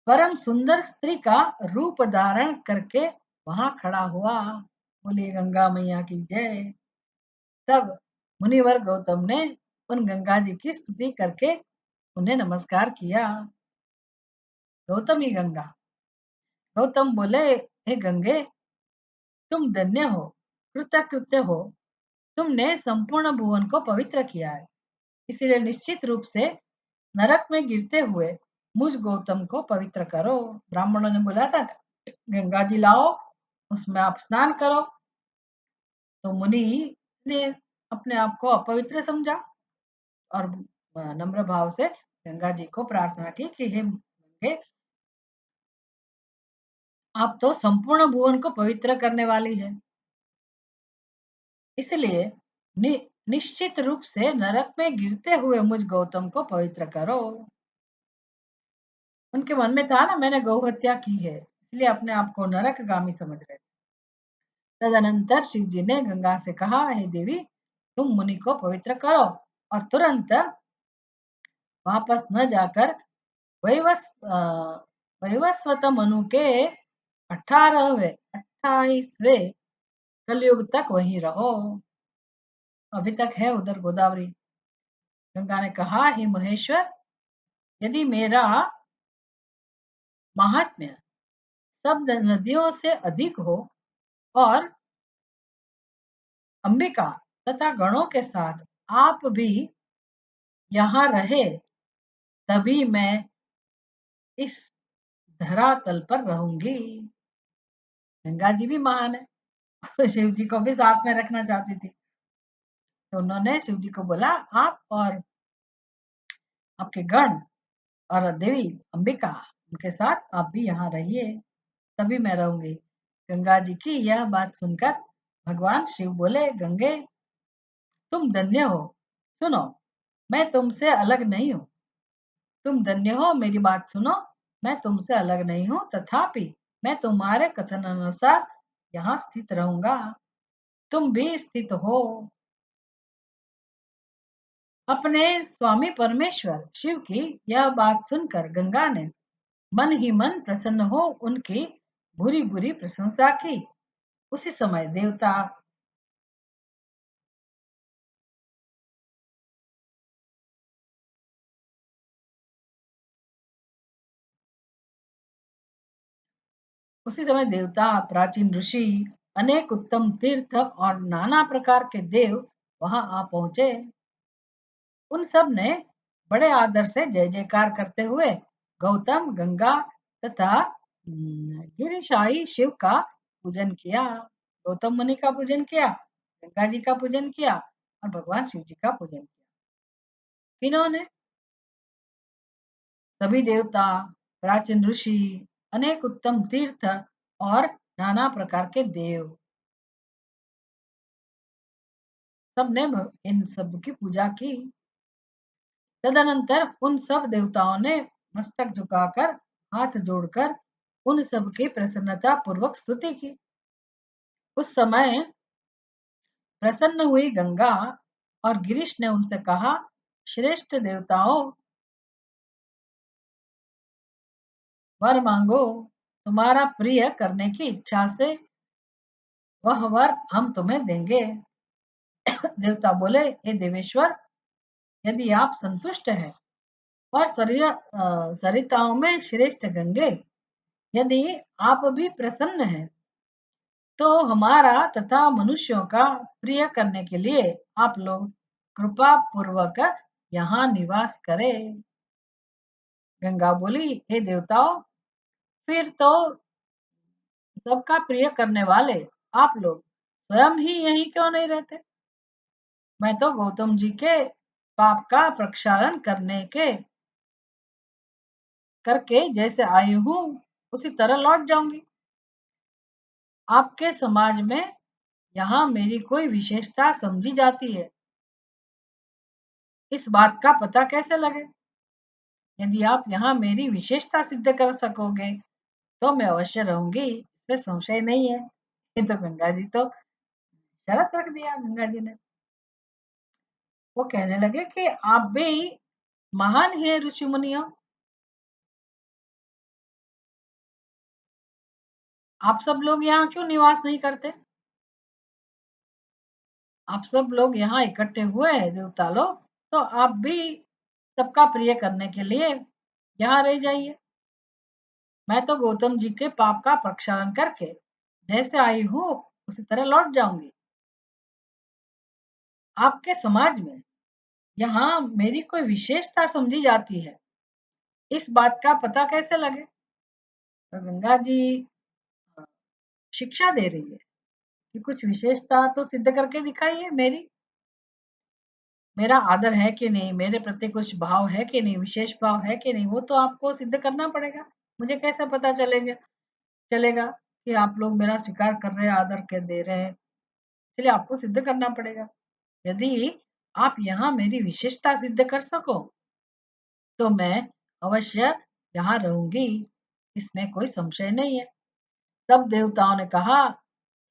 परम सुंदर स्त्री का रूप धारण करके वहां खड़ा हुआ। बोलिए गंगा मैया की जय। तब मुनिवर गौतम ने उन गंगा जी की स्तुति करके उन्हें नमस्कार किया। गौतम ही गंगा। गौतम बोले, हे गंगे, तुम धन्य हो, कृतकृत्य हो, तुमने संपूर्ण भुवन को पवित्र किया है, इसलिए निश्चित रूप से नरक में गिरते हुए मुझ गौतम को पवित्र करो। ब्राह्मणों ने बोला था, गंगा जी लाओ, उसमें आप स्नान करो। तो मुनि ने अपने आप को अपवित्र समझा और नम्र भाव से गंगा जी को प्रार्थना की कि हे गंगे, आप तो संपूर्ण भुवन को पवित्र करने वाली है, इसलिए निश्चित रूप से नरक में गिरते हुए मुझ गौतम को पवित्र करो। उनके मन में था ना, मैंने गौ हत्या की है, इसलिए अपने आप को नरकगामी समझ रहे थे। तदनंतर शिव जी ने गंगा से कहा, हे देवी, तुम मुनि को पवित्र करो, और तुरंत वापस न जाकर वैवस्वत मनु के 28वें कलयुग तक वहीं रहो। अभी तक है उधर गोदावरी। गंगा ने कहा, हे महेश्वर, यदि मेरा महात्म्य सब नदियों से अधिक हो और अंबिका तथा गणों के साथ आप भी यहाँ रहे, तभी मैं इस धरातल पर रहूंगी। गंगा जी भी महान है, शिव जी को भी साथ में रखना चाहती थी। तो उन्होंने शिव जी को बोला, आप और आपके गण और देवी अंबिका, उनके साथ आप भी यहाँ रहिए, तभी मैं रहूंगी। गंगा जी की यह बात सुनकर भगवान शिव बोले, गंगे, तुम धन्य हो, सुनो, मैं तुमसे अलग नहीं हूँ। तुम धन्य हो, मेरी बात सुनो, मैं तुमसे अलग नहीं हूँ, तथापि मैं तुम्हारे कथन अनुसार यहाँ स्थित रहूंगा, तुम भी स्थित हो। अपने स्वामी परमेश्वर शिव की यह बात सुनकर गंगा ने मन ही मन प्रसन्न हो उनकी बुरी बुरी प्रशंसा की। उसी समय देवता प्राचीन ऋषि, अनेक उत्तम तीर्थ और नाना प्रकार के देव वहां आ पहुंचे। उन सब ने बड़े आदर से जय जयकार करते हुए गौतम, गंगा तथा गिरिशाई शिव का पूजन किया। गौतम मुनि का पूजन किया, गंगा जी का पूजन किया, और भगवान शिव जी का पूजन किया। इन्होंने सभी देवता, प्राचीन ऋषि, अनेक उत्तम तीर्थ और नाना प्रकार के देव, सबने इन सब की पूजा की। तदनंतर उन सब देवताओं ने मस्तक झुकाकर, हाथ जोड़कर उन सब की प्रसन्नता पूर्वक स्तुति की। उस समय प्रसन्न हुई गंगा और गिरीश ने उनसे कहा, श्रेष्ठ देवताओं, वर मांगो, तुम्हारा प्रिय करने की इच्छा से वह वर हम तुम्हें देंगे। देवता बोले, हे देवेश्वर, यदि आप संतुष्ट हैं और सरिताओं में श्रेष्ठ गंगे, यदि आप भी प्रसन्न हैं, तो हमारा तथा मनुष्यों का प्रिय करने के लिए आप लोग कृपा पूर्वक यहाँ निवास करें। गंगा बोली, हे देवताओं, फिर तो सबका प्रिय करने वाले आप लोग स्वयं ही यहीं क्यों नहीं रहते? मैं तो गौतम जी के पाप का प्रक्षालन करके जैसे आई हूँ उसी तरह लौट जाऊंगी। आपके समाज में यहाँ मेरी कोई विशेषता समझी जाती है, इस बात का पता कैसे लगे? यदि आप यहाँ मेरी विशेषता सिद्ध कर सकोगे तो मैं अवश्य रहूंगी, इसमें संशय नहीं है। ये तो गंगा जी तो शरत रख दिया गंगा जी ने। वो कहने लगे कि आप भी महान है ऋषि मुनियों, आप सब लोग यहाँ क्यों निवास नहीं करते? आप सब लोग यहाँ इकट्ठे हुए हैं देवता लोग, तो आप भी सबका प्रिय करने के लिए यहाँ रह जाइए। मैं तो गौतम जी के पाप का प्रक्षालन करके जैसे आई हूँ उसी तरह लौट जाऊंगी। आपके समाज में यहाँ मेरी कोई विशेषता समझी जाती है, इस बात का पता कैसे लगे? तो गंगा जी शिक्षा दे रही है कि कुछ विशेषता तो सिद्ध करके दिखाइए मेरी। मेरा आदर है कि नहीं, मेरे प्रति कुछ भाव है कि नहीं, विशेष भाव है कि नहीं, वो तो आपको सिद्ध करना पड़ेगा। मुझे कैसे पता चलेगा कि आप लोग मेरा स्वीकार कर रहे हैं, आदर के दे रहे हैं? इसलिए आपको सिद्ध करना पड़ेगा। यदि आप यहाँ मेरी विशेषता सिद्ध कर सको तो मैं अवश्य यहाँ रहूंगी, इसमें कोई संशय नहीं है। तब देवताओं ने कहा,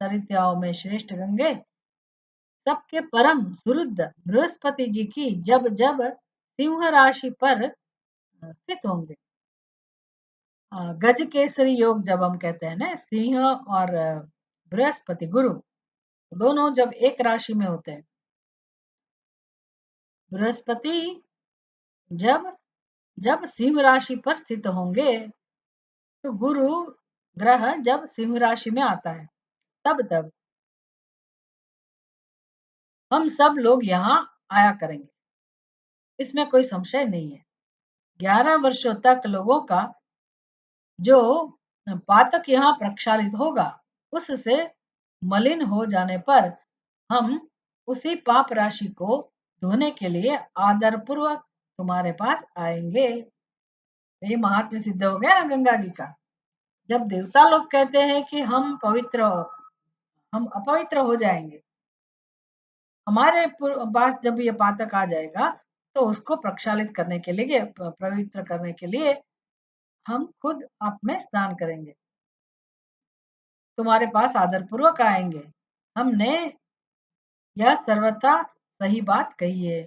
सरिताओं में श्रेष्ठ गंगे सबके परम सुहृद बृहस्पति जी की जब जब सिंह राशि पर स्थित होंगे। गज केसरी योग जब हम कहते हैं ना, सिंह और बृहस्पति गुरु दोनों जब एक राशि में होते हैं, बृहस्पति जब जब सिंह राशि पर स्थित होंगे, तो गुरु ग्रह जब सिंह राशि में आता है, तब तब हम सब लोग यहाँ आया करेंगे, इसमें कोई संशय नहीं है। 11 वर्षों तक लोगों का जो पातक यहाँ प्रक्षालित होगा, उससे मलिन हो जाने पर हम उसी पाप राशि को धोने के लिए आदर पूर्वक तुम्हारे पास आएंगे। तो ये महात्म्य सिद्ध हो गया ना गंगा जी का। जब देवता लोग कहते हैं कि हम अपवित्र हो जाएंगे, हमारे पास जब ये पातक आ जाएगा तो उसको प्रक्षालित करने के लिए, पवित्र करने के लिए हम खुद आप में स्नान करेंगे, तुम्हारे पास आदर पूर्वक आएंगे। हमने यह सर्वथा सही बात कही है।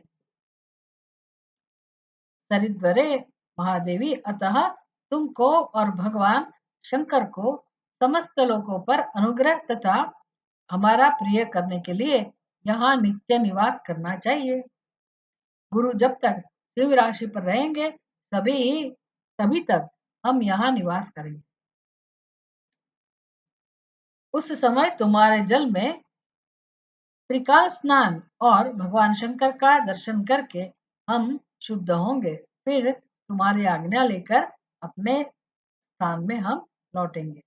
सरिद्वरे महादेवी, अतः तुमको और भगवान शंकर को समस्त लोकों पर अनुग्रह तथा हमारा प्रिय करने के लिए यहाँ नित्य निवास करना चाहिए। गुरु जब तक शिव राशि पर रहेंगे तभी तभी तक हम यहाँ निवास करेंगे। उस समय तुम्हारे जल में त्रिकाल स्नान और भगवान शंकर का दर्शन करके हम शुद्ध होंगे, फिर तुम्हारी आज्ञा लेकर अपने स्थान में हम लौटेंगे।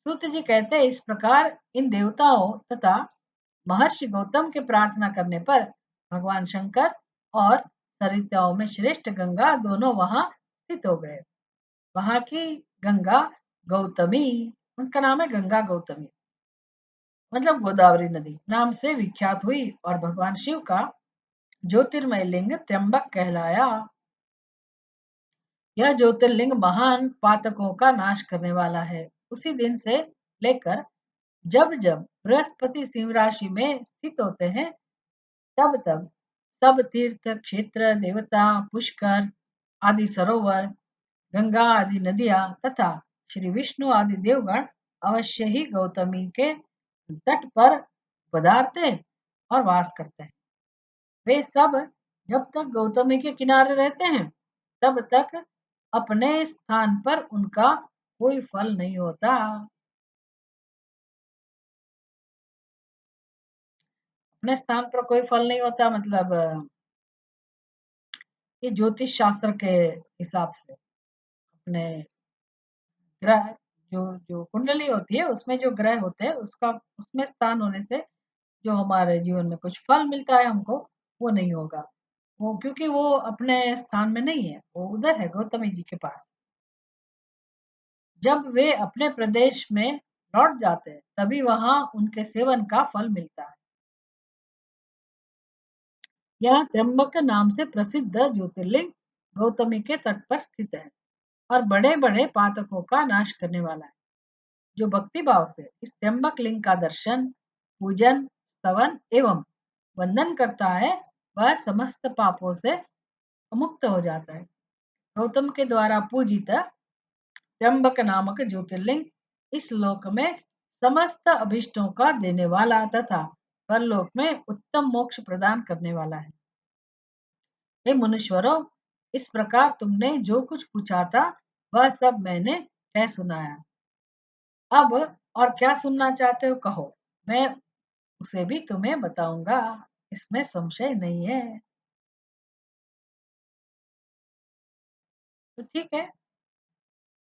सूत जी कहते हैं, इस प्रकार इन देवताओं तथा महर्षि गौतम के प्रार्थना करने पर भगवान शंकर और सरिताओं में श्रेष्ठ गंगा दोनों वहां स्थित हो गए। वहां की गंगा गौतमी, उनका नाम है गंगा गौतमी, मतलब गोदावरी नदी नाम से विख्यात हुई और भगवान शिव का ज्योतिर्मय लिंग त्र्यंबक कहलाया। यह ज्योतिर्लिंग महान पातकों का नाश करने वाला है। उसी दिन से लेकर जब जब बृहस्पति सिंह राशि में स्थित होते हैं, तब तब सब तीर्थ क्षेत्र, देवता, पुष्कर आदि सरोवर, गंगा आदि नदियां तथा श्री विष्णु आदि देवगण अवश्य ही गौतमी के तट पर पधारते और वास करते हैं। वे सब जब तक गौतमी के किनारे रहते हैं तब तक अपने स्थान पर उनका कोई फल नहीं होता। अपने स्थान पर कोई फल नहीं होता मतलब ये ज्योतिष शास्त्र के हिसाब से अपने ग्रह जो जो कुंडली होती है उसमें जो ग्रह होते हैं उसका उसमें स्थान होने से जो हमारे जीवन में कुछ फल मिलता है हमको वो नहीं होगा। वो क्योंकि वो अपने स्थान में नहीं है, वो उधर है गौतमी जी के पास। जब वे अपने प्रदेश में लौट जाते हैं तभी वहां उनके सेवन का फल मिलता है। यह त्र्यंबक नाम से प्रसिद्ध ज्योतिर्लिंग गौतमी के तट पर स्थित है और बड़े बड़े पातकों का नाश करने वाला है। जो भक्ति भाव से इस त्र्यंबक लिंग का दर्शन, पूजन, स्तवन एवं वंदन करता है वह समस्त पापों से मुक्त हो जाता है। गौतम के द्वारा पूजित त्र्यंबक नामक ज्योतिर्लिंग इस लोक में समस्त अभिष्टों का देने वाला तथा परलोक में उत्तम मोक्ष प्रदान करने वाला है। हे मुनीश्वरों, इस प्रकार तुमने जो कुछ पूछा था वह सब मैंने कह सुनाया। अब और क्या सुनना चाहते हो कहो, मैं उसे भी तुम्हें बताऊंगा, इसमें संशय नहीं है। तो ठीक है,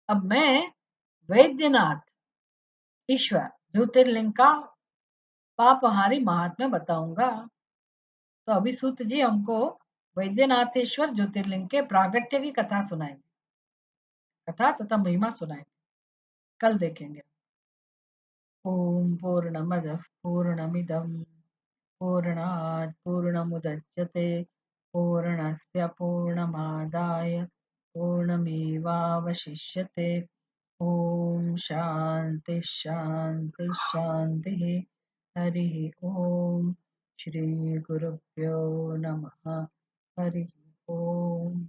अब मैं वैद्यनाथ ईश्वर ज्योतिर्लिंग का पापहारी महात्म्य बताऊंगा। तो अभी सूत जी हमको वैद्यनाथेश्वर ज्योतिर्लिंग के प्रागट्य की कथा सुनाएंगे, कथा तथा महिमा सुनाएंगे, कल देखेंगे। ओम पूर्णमदः पूर्णमिदं पूर्णात् पूर्णमुदच्यते पूर्णस्य पूर्णमादाय पूर्णमेवावशिष्यते। ओम शांति शांति शांति। हरिः ओम। श्री गुरुभ्यो नमः। हरिः ओम।